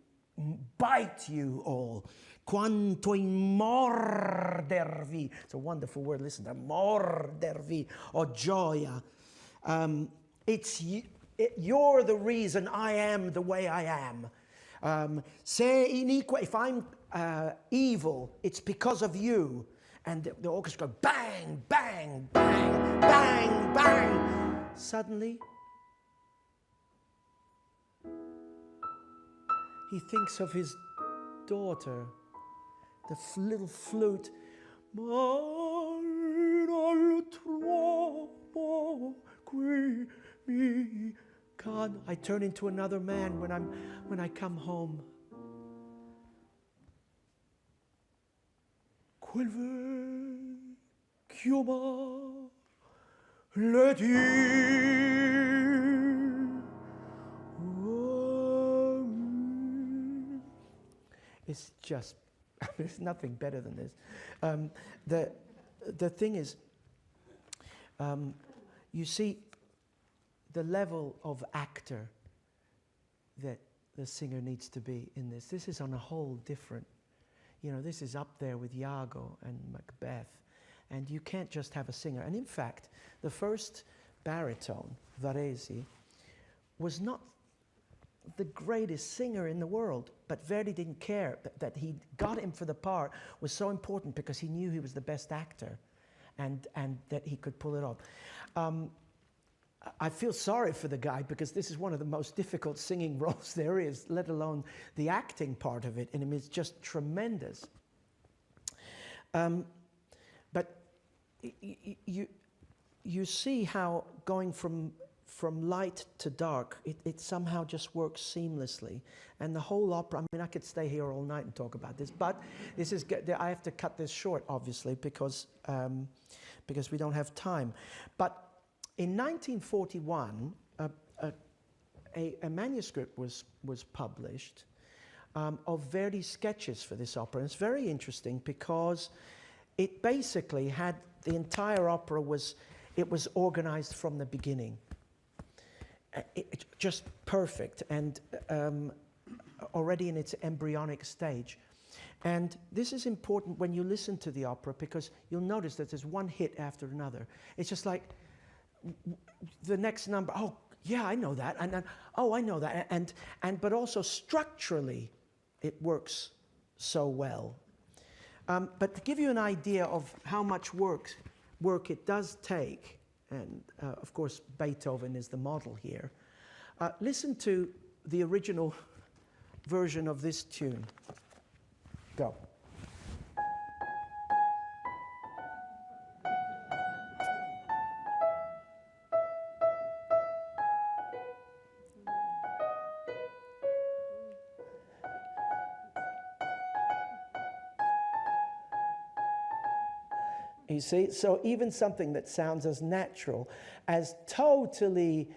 bite you all. Quanto in mordervi. It's a wonderful word, listen to mordervi, or gioia. You're the reason I am the way I am. If I'm evil, it's because of you. And the orchestra, bang, bang, bang, bang, bang. Suddenly, he thinks of his daughter, the little flute. I turn into another man when I come home. Quel vecchio it's just, there's nothing better than this. The thing is, you see, the level of actor that the singer needs to be in this. This is on a whole different, this is up there with Iago and Macbeth And you can't just have a singer. And in fact, the first baritone, Varesi, was not the greatest singer in the world, but Verdi didn't care. That he got him for the part was so important because he knew he was the best actor and that he could pull it off. I feel sorry for the guy because this is one of the most difficult singing roles there is, let alone the acting part of it. And I mean, it's just tremendous. But you see how going from light to dark, it somehow just works seamlessly. And the whole opera, I mean, I could stay here all night and talk about this, but this is, I have to cut this short, obviously, because we don't have time. But in 1941, a manuscript was published of Verdi's sketches for this opera. And it's very interesting because it basically had, the entire opera was organized from the beginning. Just perfect and already in its embryonic stage. And this is important when you listen to the opera because you'll notice that there's one hit after another. It's just like the next number, oh yeah, I know that, and then, oh, I know that, but also structurally it works so well. But to give you an idea of how much work it does take, and of course Beethoven is the model here, listen to the original version of this tune. Go. You see, so even something that sounds as natural, as totally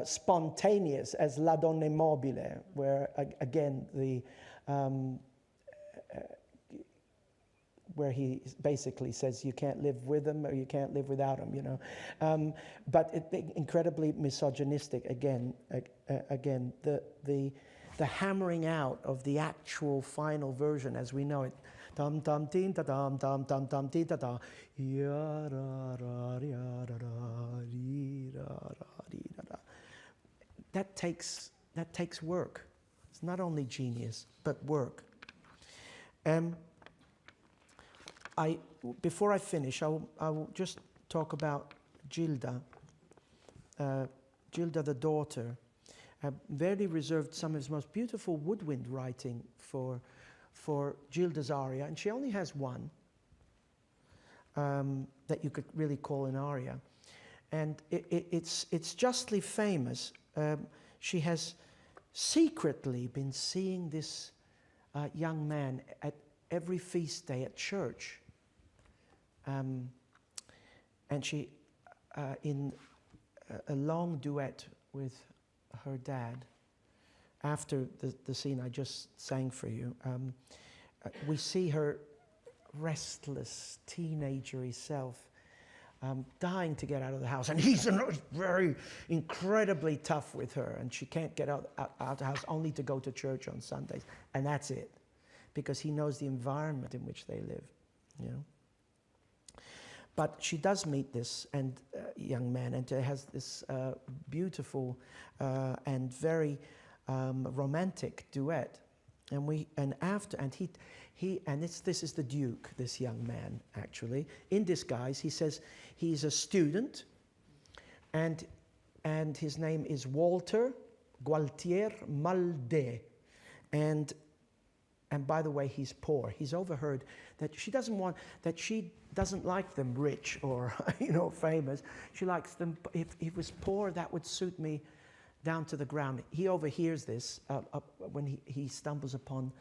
spontaneous as La Donna Mobile, where again where he basically says you can't live with them or you can't live without them, you know. But incredibly misogynistic again. The hammering out of the actual final version as we know it. Dum dum ding da dum dum dum dum ding da da ya ra ra ya ra ra dee ra ra dee da da. That takes work. It's not only genius but work. Before I finish, I will just talk about Gilda. Gilda, the daughter. Verdi reserved some of his most beautiful woodwind writing for Gilda's aria, and she only has one that you could really call an aria. And it's justly famous. She has secretly been seeing this young man at every feast day at church. And she, in a long duet with her dad, after the scene I just sang for you, we see her restless, teenagery self dying to get out of the house. And he's very incredibly tough with her, and she can't get out of the house, only to go to church on Sundays. And that's it, because he knows the environment in which they live, you know. But she does meet this young man, and has this beautiful and very romantic duet. This is the Duke, this young man, actually, in disguise. He says he's a student, and his name is Walter Gualtier Malde, and by the way, he's poor. He's overheard that she doesn't like them rich or famous. She likes them. If he was poor, that would suit me down to the ground. He overhears this when he stumbles upon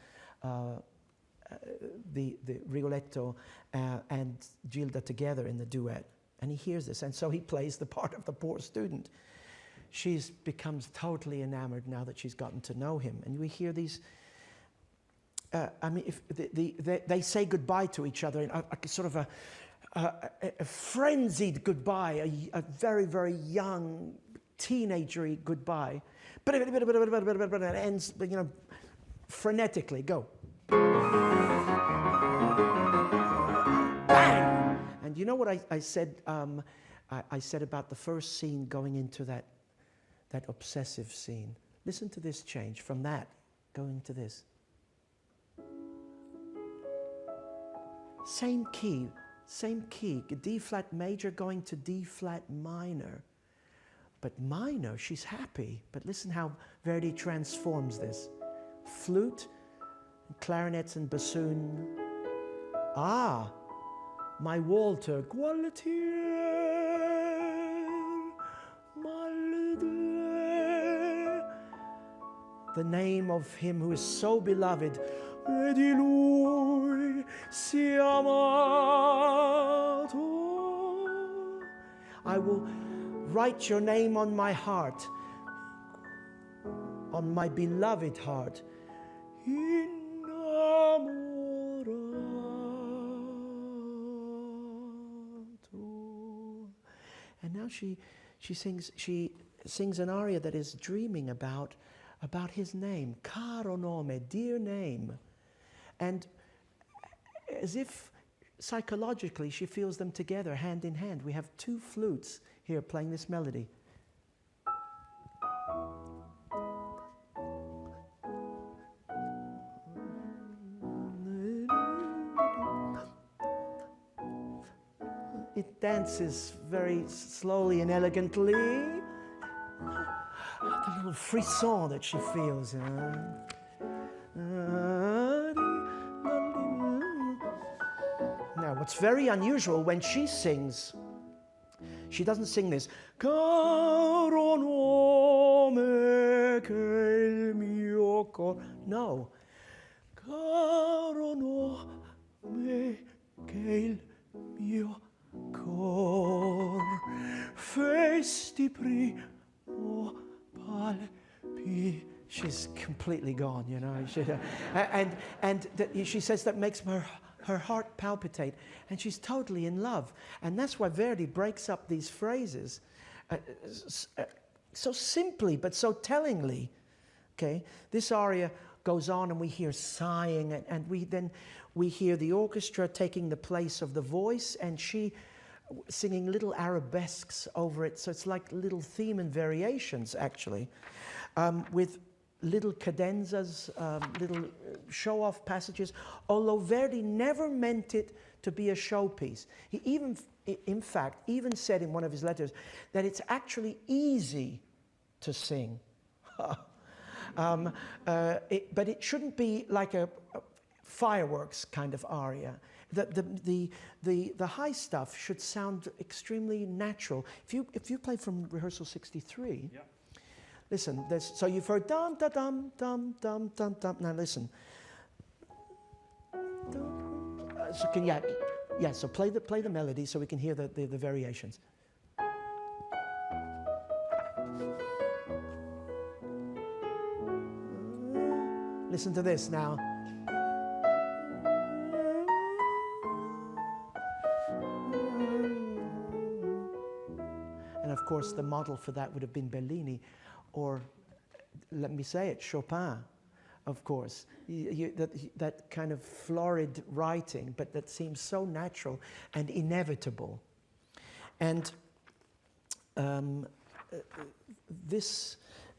the Rigoletto and Gilda together in the duet, and he hears this, and so he plays the part of the poor student. She becomes totally enamored now that she's gotten to know him, and we hear these. If they say goodbye to each other in a sort of a frenzied goodbye, a very, very young, teenagery goodbye, but it ends, frenetically. Go. Bang! And mind. You know what I said? I said about the first scene going into that obsessive scene. Listen to this change from that going to this. Same key, D flat major going to D flat minor. But minor, she's happy. But listen how Verdi transforms this. Flute, clarinets and bassoon. Ah, my Walter, quality. The name of him who is so beloved. E di lui si amato. I will write your name on my heart, on my beloved heart. Innamorato. And now she sings an aria that is dreaming about his name, caro nome, dear name. And as if psychologically she feels them together, hand in hand. We have two flutes here playing this melody. It dances very slowly and elegantly. The little frisson that she feels. Now, what's very unusual when she sings, she doesn't sing this. Caro nome che il mio cor. No. Caro nome che il mio cor. Festi primo palpi. She's completely gone, you know. She says that makes her heart palpitate, and she's totally in love. And that's why Verdi breaks up these phrases so simply but so tellingly. Okay, this aria goes on, and we hear sighing, and we hear the orchestra taking the place of the voice, and she singing little arabesques over it. So it's like little theme and variations, actually, with little cadenzas, little show-off passages, although Verdi never meant it to be a showpiece. He even, in fact, even said in one of his letters that it's actually easy to sing. But it shouldn't be like a fireworks kind of aria. The high stuff should sound extremely natural. If you play from Rehearsal 63, yeah. Listen, so you've heard dum da dum dum dum dum dum. Now listen. So play the melody so we can hear the variations. Listen to this now. And of course, the model for that would have been Bellini. Or, let me say it, Chopin, of course. That kind of florid writing, but that seems so natural and inevitable. And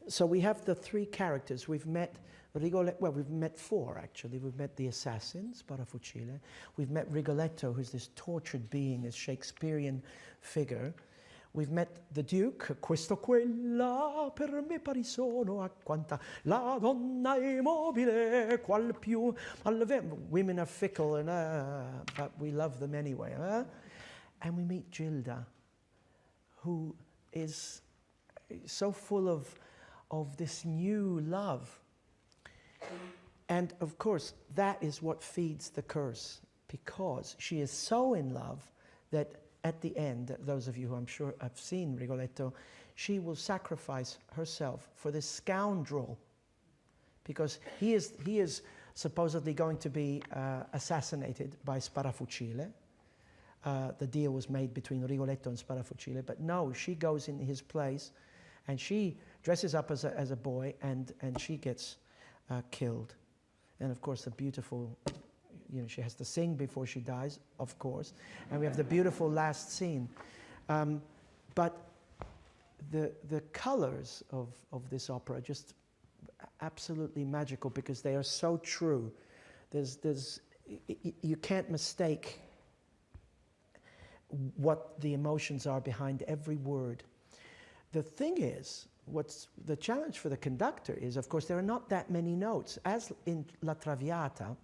so we have the three characters. We've met Rigoletto, well, we've met four, actually. We've met the assassin, Sparafucile. We've met Rigoletto, who's this tortured being, this Shakespearean figure. We've met the Duke, questo quella per me pari sono a quanta la donna è mobile qual più women are fickle and but we love them anyway. And we meet Gilda, who is so full of this new love. And of course, that is what feeds the curse, because she is so in love that at the end, those of you who I'm sure have seen Rigoletto, she will sacrifice herself for this scoundrel, because he is supposedly going to be assassinated by Sparafucile. The deal was made between Rigoletto and Sparafucile, but no, she goes in his place, and she dresses up as a boy, and she gets killed. And of course, the beautiful You know, she has to sing before she dies, of course, and we have the beautiful last scene. But the colors of this opera are just absolutely magical because they are so true. You can't mistake what the emotions are behind every word. The thing is, what's the challenge for the conductor is, of course, there are not that many notes. As in La Traviata,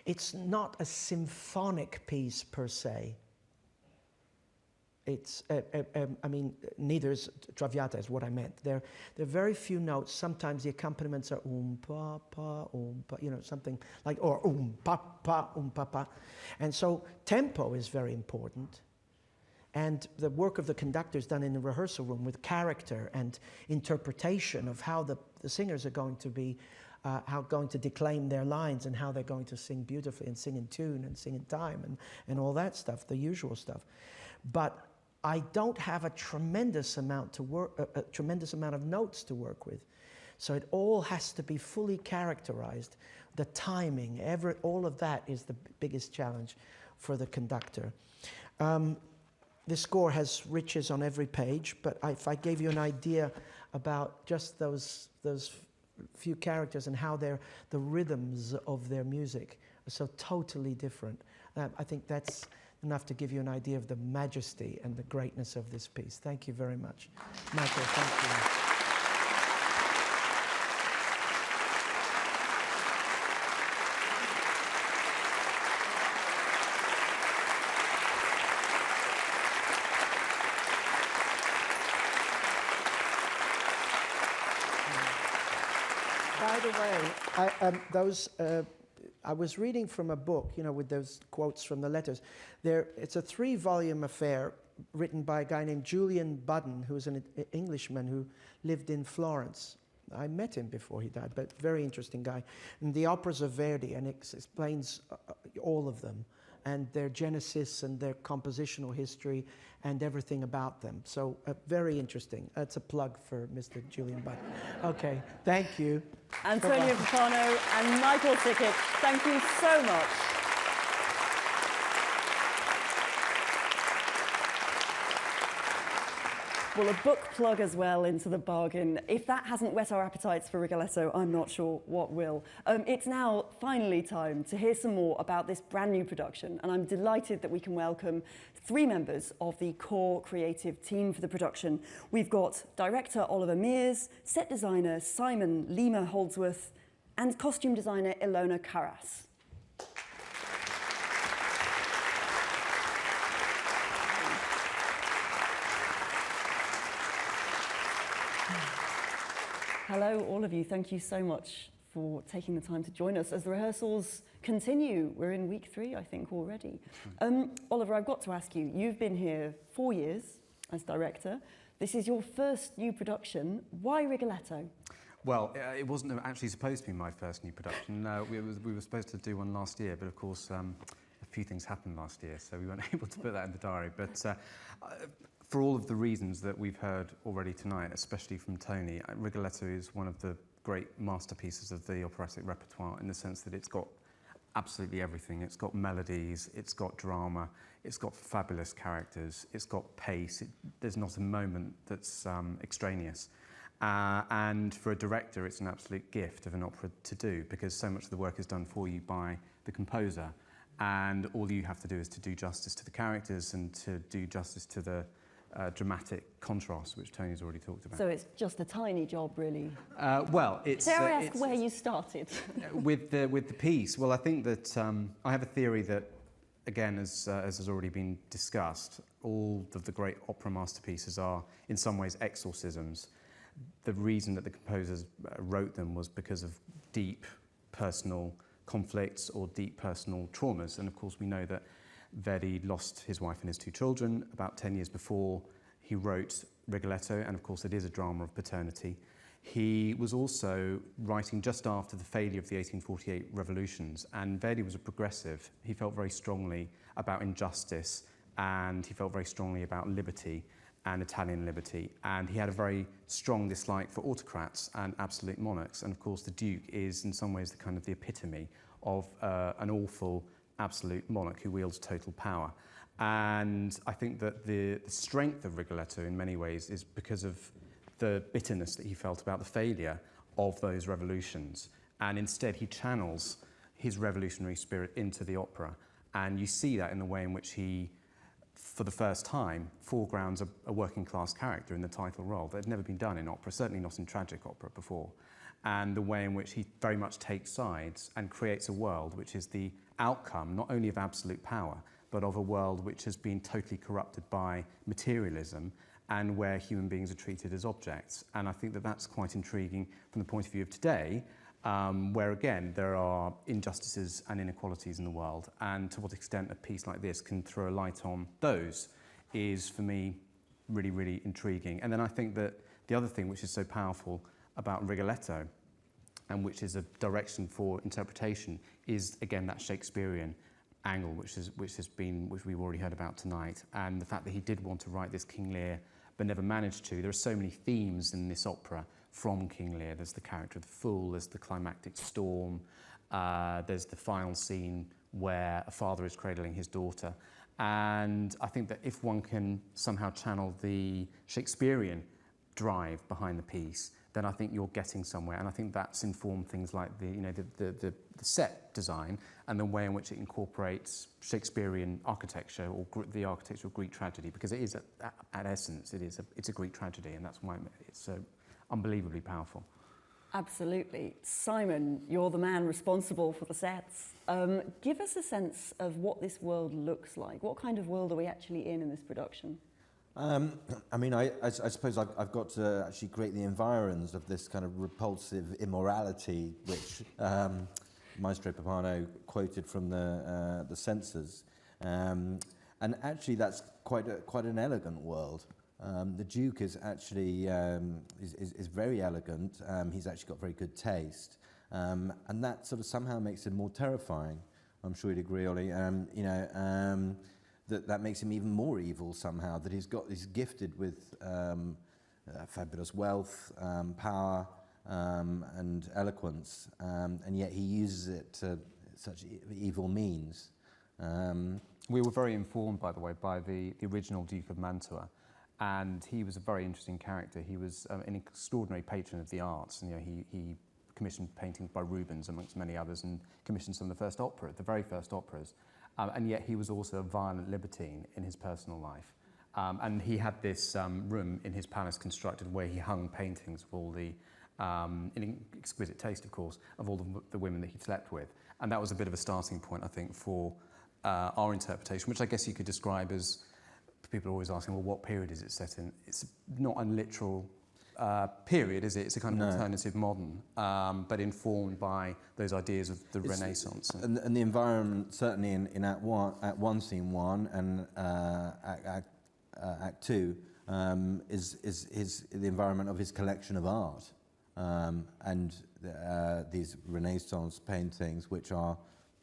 it's not a symphonic piece per se. It's, I mean, neither is Traviata is what I meant. There are very few notes. Sometimes the accompaniments are pa, pa, you know, something like, or pa, pa. And so tempo is very important. And the work of the conductor is done in the rehearsal room with character and interpretation of how the singers are going to be, going to declaim their lines and how they're going to sing beautifully and sing in tune and sing in time and all that stuff, the usual stuff. But I don't have a tremendous amount of notes to work with. So it all has to be fully characterized. The timing, all of that is the biggest challenge for the conductor. The score has riches on every page, but if I gave you an idea about just those few characters and how the rhythms of their music are so totally different, I think that's enough to give you an idea of the majesty and the greatness of this piece. Thank you very much. Michael, thank you. By the way, I was reading from a book, you know, with those quotes from the letters. It's a 3-volume affair written by a guy named Julian Budden, who's an Englishman who lived in Florence. I met him before he died, but very interesting guy. And the operas of Verdi, and it explains all of them, and their genesis and their compositional history and everything about them. So very interesting. That's a plug for Mr. Julian Budden. Okay, thank you. Antonio Popano and Michael Tickett, thank you so much. Well, a book plug as well into the bargain. If that hasn't whet our appetites for Rigoletto, I'm not sure what will. It's now finally time to hear some more about this brand new production, and I'm delighted that we can welcome 3 members of the core creative team for the production. We've got director Oliver Mears, set designer Simon Lima Holdsworth, and costume designer Ilona Karas. Hello, all of you. Thank you so much for taking the time to join us as the rehearsals continue. We're in week 3, I think, already. Oliver, I've got to ask you, you've been here 4 years as director. This is your first new production. Why Rigoletto? Well, it wasn't actually supposed to be my first new production. We were supposed to do one last year, but of course, a few things happened last year, so we weren't able to put that in the diary. But for all of the reasons that we've heard already tonight, especially from Tony, Rigoletto is one of the great masterpieces of the operatic repertoire in the sense that it's got absolutely everything. It's got melodies, it's got drama, it's got fabulous characters, it's got pace. There's not a moment that's extraneous. And for a director, it's an absolute gift of an opera to do because so much of the work is done for you by the composer, and all you have to do is to do justice to the characters and to do justice to the dramatic contrast, which Tony's already talked about. So it's just a tiny job, really. Well, it's... Dare I ask where you started? with the piece, well, I think that I have a theory that, again, as has already been discussed, all of the great opera masterpieces are, in some ways, exorcisms. The reason that the composers wrote them was because of deep personal conflicts or deep personal traumas. And of course, we know that Verdi lost his wife and his 2 children about 10 years before he wrote Rigoletto, and of course it is a drama of paternity. He was also writing just after the failure of the 1848 revolutions, and Verdi was a progressive. He felt very strongly about injustice, and he felt very strongly about liberty. and Italian liberty, and he had a very strong dislike for autocrats and absolute monarchs. And of course, the Duke is in some ways the kind of the epitome of an awful absolute monarch who wields total power. And I think that the strength of Rigoletto in many ways is because of the bitterness that he felt about the failure of those revolutions. And instead he channels his revolutionary spirit into the opera. And you see that in the way in which he, for the first time, foregrounds a working class character in the title role. That had never been done in opera, certainly not in tragic opera before. And the way in which he very much takes sides and creates a world which is the outcome not only of absolute power, but of a world which has been totally corrupted by materialism and where human beings are treated as objects. And I think that that's quite intriguing from the point of view of today, where again there are injustices and inequalities in the world, and to what extent a piece like this can throw a light on those is for me really, really intriguing. And then I think that the other thing which is so powerful about Rigoletto, and which is a direction for interpretation, is again that Shakespearean angle which we've already heard about tonight, and the fact that he did want to write this King Lear but never managed to. There are so many themes in this opera from King Lear. There's the character of the fool, there's the climactic storm, there's the final scene where a father is cradling his daughter. And I think that if one can somehow channel the Shakespearean drive behind the piece, then I think you're getting somewhere. And I think that's informed things like the set design and the way in which it incorporates Shakespearean architecture or the architecture of Greek tragedy, because it is, at essence, it's a Greek tragedy, and that's why it's so unbelievably powerful. Absolutely. Simon, you're the man responsible for the sets. Give us a sense of what this world looks like. What kind of world are we actually in this production? I mean, I suppose I've got to actually create the environs of this kind of repulsive immorality, which Maestro Pappano quoted from the censors, and actually that's quite an elegant world. The Duke is actually is very elegant. He's actually got very good taste, and that sort of somehow makes him more terrifying. I'm sure you'd agree, Ollie. That makes him even more evil somehow, that he's gifted with fabulous wealth, power, and eloquence, and yet he uses it to such evil means. We were very informed, by the way, by the original Duke of Mantua, and he was a very interesting character. He was an extraordinary patron of the arts, and he commissioned paintings by Rubens, amongst many others, and commissioned some of the very first operas. And yet he was also a violent libertine in his personal life. And he had this room in his palace constructed where he hung paintings of all the, in exquisite taste of course, of all the women that he'd slept with. And that was a bit of a starting point, I think, for our interpretation, which I guess you could describe as, people are always asking, well, what period is it set in? It's not a literal period, is it? It's a kind of alternative modern, but informed by those ideas of the Renaissance. And the environment, certainly in Act 1, Scene 1, and Act 2, is the environment of his collection of art, and these Renaissance paintings, which are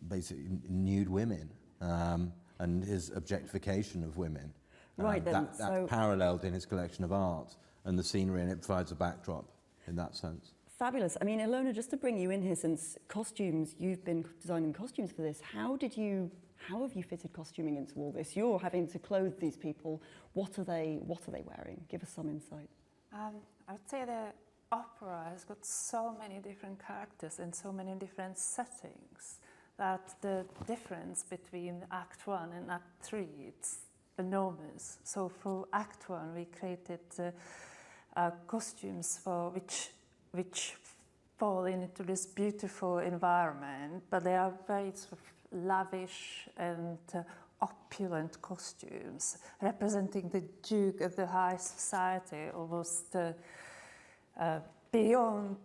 basically nude women, and his objectification of women. Right, then, that's paralleled in his collection of art, and the scenery, and it provides a backdrop in that sense. Fabulous. I mean, Ilona, just to bring you in here, since costumes, you've been designing costumes for this, how have you fitted costuming into all this? You're having to clothe these people. What are they wearing? Give us some insight. I would say the opera has got so many different characters and so many different settings that the difference between Act 1 and Act 3, it's enormous. So for Act 1, we created costumes for which fall into this beautiful environment, but they are very sort of lavish and opulent costumes, representing the Duke of the high society, almost beyond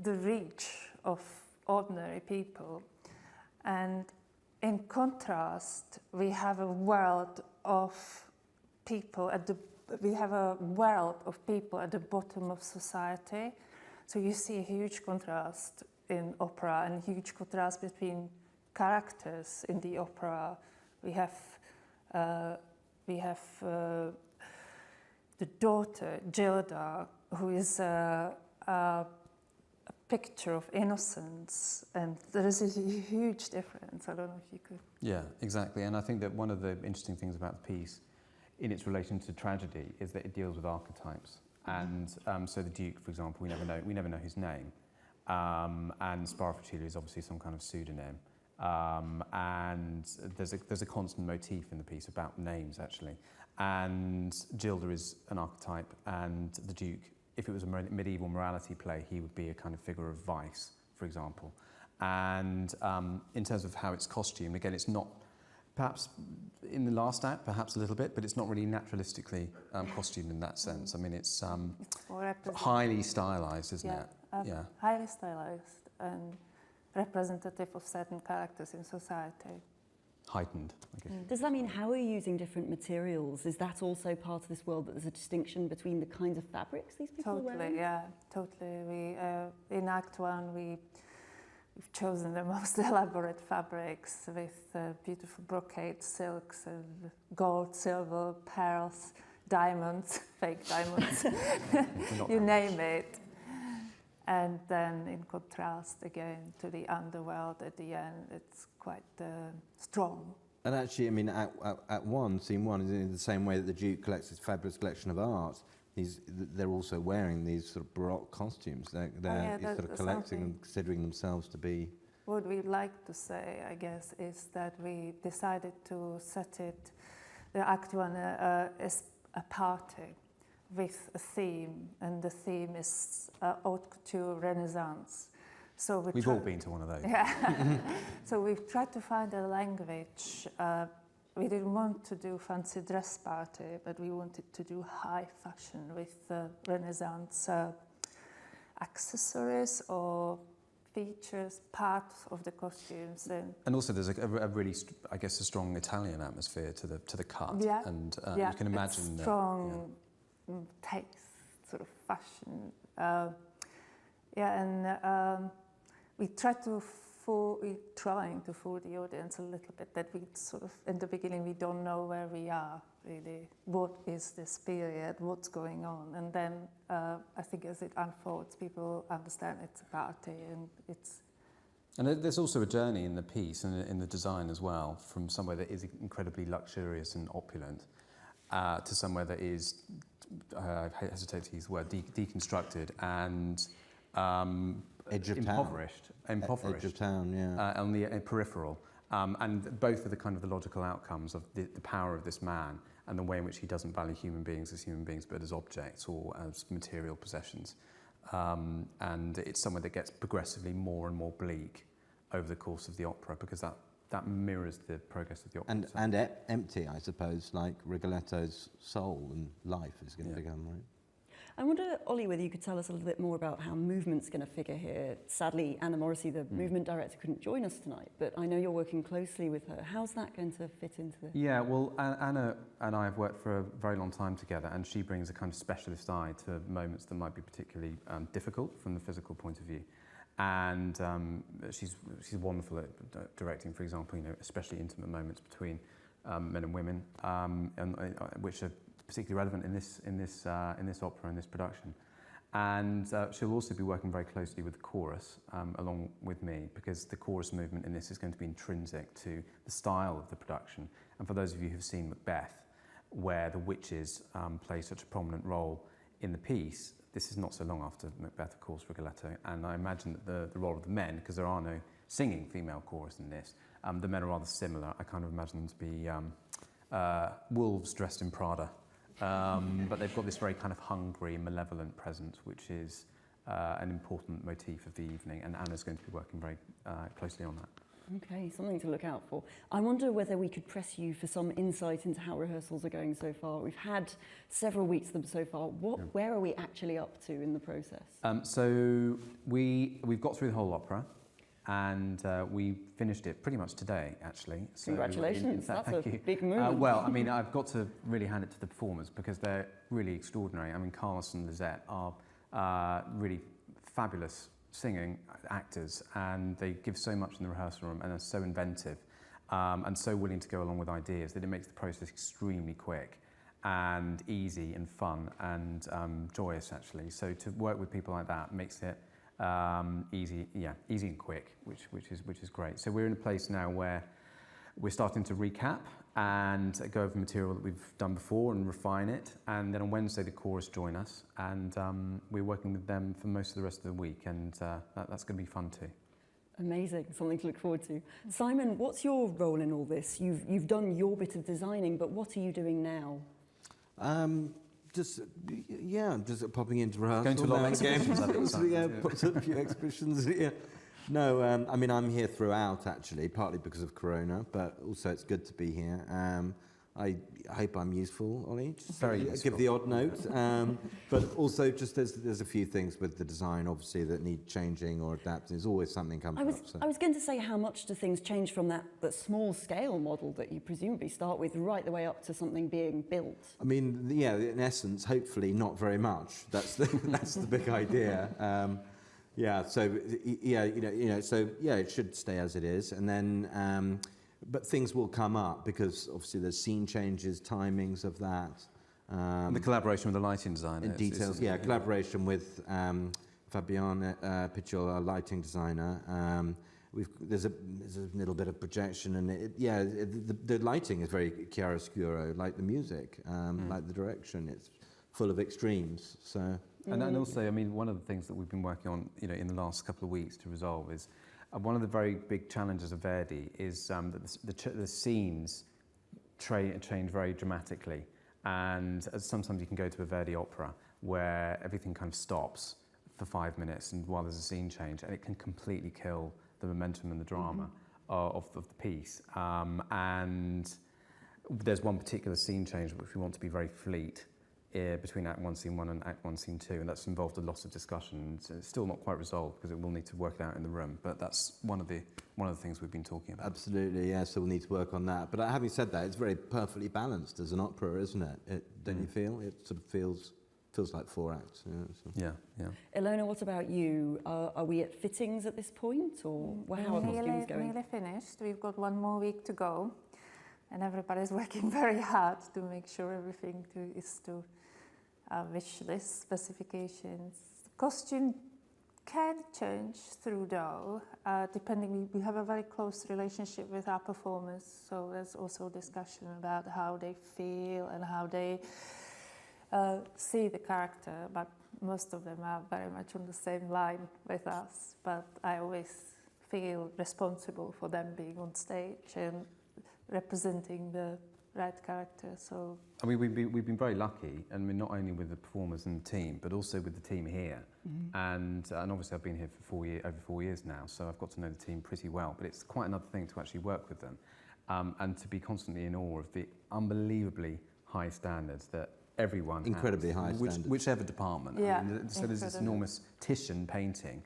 the reach of ordinary people. And in contrast, we have a world of people at the bottom of society. So you see a huge contrast in opera, and a huge contrast between characters in the opera. We have the daughter, Gilda, who is a picture of innocence, and there is a huge difference. I don't know if you could... Yeah, exactly, and I think that one of the interesting things about the piece in its relation to tragedy is that it deals with archetypes. And so the Duke, for example, we never know his name. And Sparafratelli is obviously some kind of pseudonym. And there's a constant motif in the piece about names, actually. And Gilda is an archetype, and the Duke, if it was a medieval morality play, he would be a kind of figure of vice, for example. And in terms of how it's costumed, again, it's not, perhaps in the last act, perhaps a little bit, but it's not really naturalistically costumed in that sense. I mean, it's highly stylized, isn't it? Yeah, highly stylized and representative of certain characters in society. Heightened, I guess. Does that mean how are you using different materials? Is that also part of this world, that there's a distinction between the kinds of fabrics these people are wearing? Yeah, totally. We, in Act 1, we've chosen the most elaborate fabrics with beautiful brocade silks and gold, silver, pearls, diamonds, fake diamonds, you name it. And then in contrast again to the underworld at the end, it's quite strong. And actually, I mean, at one, scene one, is in the same way that the Duke collects his fabulous collection of art, they're also wearing these sort of Baroque costumes. They're sort of collecting and considering themselves to be... What we'd like to say, I guess, is that we decided to set it, the Act 1 is a party with a theme, and the theme is haute couture Renaissance. So we've all been to one of those. Yeah. So we've tried to find a language. We didn't want to do fancy dress party, but we wanted to do high fashion with Renaissance accessories or features, parts of the costumes. And also there's a really, I guess, a strong Italian atmosphere to the cut. Yeah. And yeah, you can imagine that. Strong taste, sort of fashion. We try to we're trying to fool the audience a little bit, that we sort of, in the beginning, we don't know where we are, really. What is this period? What's going on? And then I think as it unfolds, people understand it's a party, and it's... And there's also a journey in the piece and in the design as well, from somewhere that is incredibly luxurious and opulent to somewhere that is, I hesitate to use the word, deconstructed and edge of impoverished. Edge of town, yeah. On the peripheral. And both are the kind of the logical outcomes of the power of this man and the way in which he doesn't value human beings as human beings, but as objects or as material possessions. And it's somewhere that gets progressively more and more bleak over the course of the opera, because that mirrors the progress of the opera. And empty, I suppose, like Rigoletto's soul and life is going to become, right? I wonder, Ollie, whether you could tell us a little bit more about how movement's going to figure here. Sadly, Anna Morrissey, the movement director, couldn't join us tonight, but I know you're working closely with her. How's that going to fit into this? Yeah, well, Anna and I have worked for a very long time together, and she brings a kind of specialist eye to moments that might be particularly difficult from the physical point of view. And she's wonderful at directing, for example, especially intimate moments between men and women, which are particularly relevant in this opera, in this production. And she'll also be working very closely with the chorus along with me, because the chorus movement in this is going to be intrinsic to the style of the production. And for those of you who've seen Macbeth, where the witches play such a prominent role in the piece, this is not so long after Macbeth, of course, Rigoletto, and I imagine that the role of the men, because there are no singing female chorus in this, the men are rather similar. I kind of imagine them to be wolves dressed in Prada. But they've got this very kind of hungry, malevolent presence, which is an important motif of the evening, and Anna's going to be working very closely on that. Okay, something to look out for. I wonder whether we could press you for some insight into how rehearsals are going so far. We've had several weeks of them so far. Where are we actually up to in the process? So we've got through the whole opera, and we finished it pretty much today, actually. So congratulations, that's a big move. Well, I mean, I've got to really hand it to the performers, because they're really extraordinary. I mean, Carlos and Lisette are really fabulous singing actors, and they give so much in the rehearsal room and are so inventive and so willing to go along with ideas that it makes the process extremely quick. and easy and fun and joyous actually. So to work with people like that makes it easy and quick, which is great. So we're in a place now where we're starting to recap and go over material that we've done before and refine it. And then on Wednesday, the chorus join us, and we're working with them for most of the rest of the week, and that's going to be fun too. Amazing, something to look forward to. Simon, what's your role in all this? You've done your bit of designing, but what are you doing now? Just popping into rehearsal. Going to a lot of exhibitions. A few exhibitions. Yeah. No, I mean, I'm here throughout, actually, partly because of Corona, but also it's good to be here. I hope I'm useful, Ollie. Just very useful. Give the odd note. But also, just there's a few things with the design, obviously, that need changing or adapting. There's always something comes up. So. I was going to say, how much do things change from that small-scale model that you presumably start with right the way up to something being built? I mean, yeah, in essence, hopefully not very much. That's the big idea. So it should stay as it is, and then but things will come up because obviously there's scene changes, timings of that. And the collaboration with the lighting designer. In details, collaboration with Fabian Picciola, our lighting designer. There's a little bit of projection, and the lighting is very chiaroscuro, like the music, like the direction. It's full of extremes. So. And also, I mean, one of the things that we've been working on, in the last couple of weeks to resolve is one of the very big challenges of Verdi is that the scenes change very dramatically, and sometimes you can go to a Verdi opera where everything kind of stops for 5 minutes, and while there's a scene change, and it can completely kill the momentum and the drama of the piece. And there's one particular scene change which we want to be very fleet. Between Act 1, Scene 1 and Act 1, Scene 2, and that's involved a lot of discussion. It's still not quite resolved because it will need to work it out in the room, but that's one of the things we've been talking about. Absolutely, yeah, so we'll need to work on that. But having said that, it's very perfectly balanced as an opera, isn't it? Don't you feel? It sort of feels like 4 acts. Yeah. Ilona, what about you? Are we at fittings at this point, or how are costumes going? Nearly finished. We've got 1 more week to go, and everybody's working very hard to make sure everything is to wish list specifications. The costume can change through though, depending. We have a very close relationship with our performers, so there's also discussion about how they feel and how they see the character, but most of them are very much on the same line with us, but I always feel responsible for them being on stage and representing the right character. So I mean, we've been very lucky, and not only with the performers and the team, but also with the team here. And obviously I've been here for over 4 years now, so I've got to know the team pretty well. But it's quite another thing to actually work with them, and to be constantly in awe of the unbelievably high standards that everyone incredibly has, high standards. whichver department. Yeah, I mean, so there's this enormous Titian painting,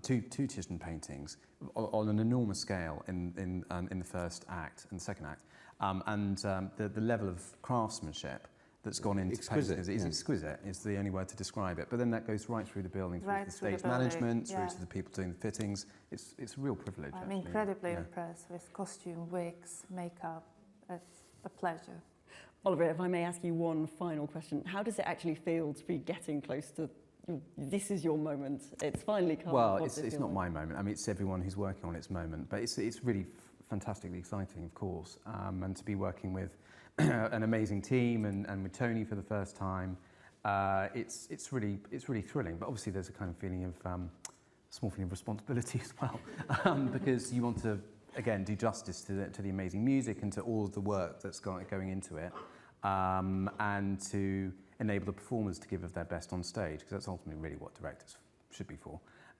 two Titian paintings on an enormous scale in the first act and the second act. The level of craftsmanship that's gone into painting is exquisite, is the only word to describe it. But then that goes right through the building, through to the stage management, through to the people doing the fittings. It's a real privilege. I'm incredibly impressed with costume, wigs, makeup. It's a pleasure. Oliver, if I may ask you one final question, how does it actually feel to be getting close to, this is your moment, it's finally come? Well, it's not my moment. I mean, it's everyone who's working on its moment, but it's really fantastically exciting, of course, and to be working with an amazing team and with Tony for the first time, it's really thrilling. But obviously, there's a kind of feeling of small feeling of responsibility as well, because you want to again do justice to the amazing music and to all of the work that's going into it, and to enable the performers to give of their best on stage, because that's ultimately really what directors should be for.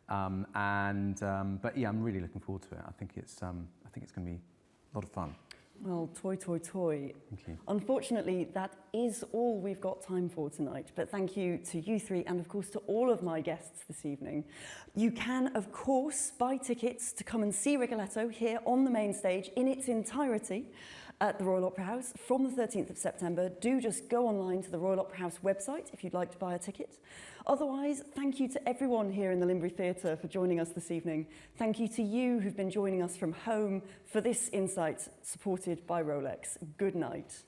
But yeah, I'm really looking forward to it. I think it's going to be a lot of fun. Well, toy. Thank you. Unfortunately, that is all we've got time for tonight. But thank you to you three and, of course, to all of my guests this evening. You can, of course, buy tickets to come and see Rigoletto here on the main stage in its entirety at the Royal Opera House from the 13th of September. Do just go online to the Royal Opera House website if you'd like to buy a ticket. Otherwise, thank you to everyone here in the Limbri Theatre for joining us this evening. Thank you to you who've been joining us from home for this insight supported by Rolex. Good night.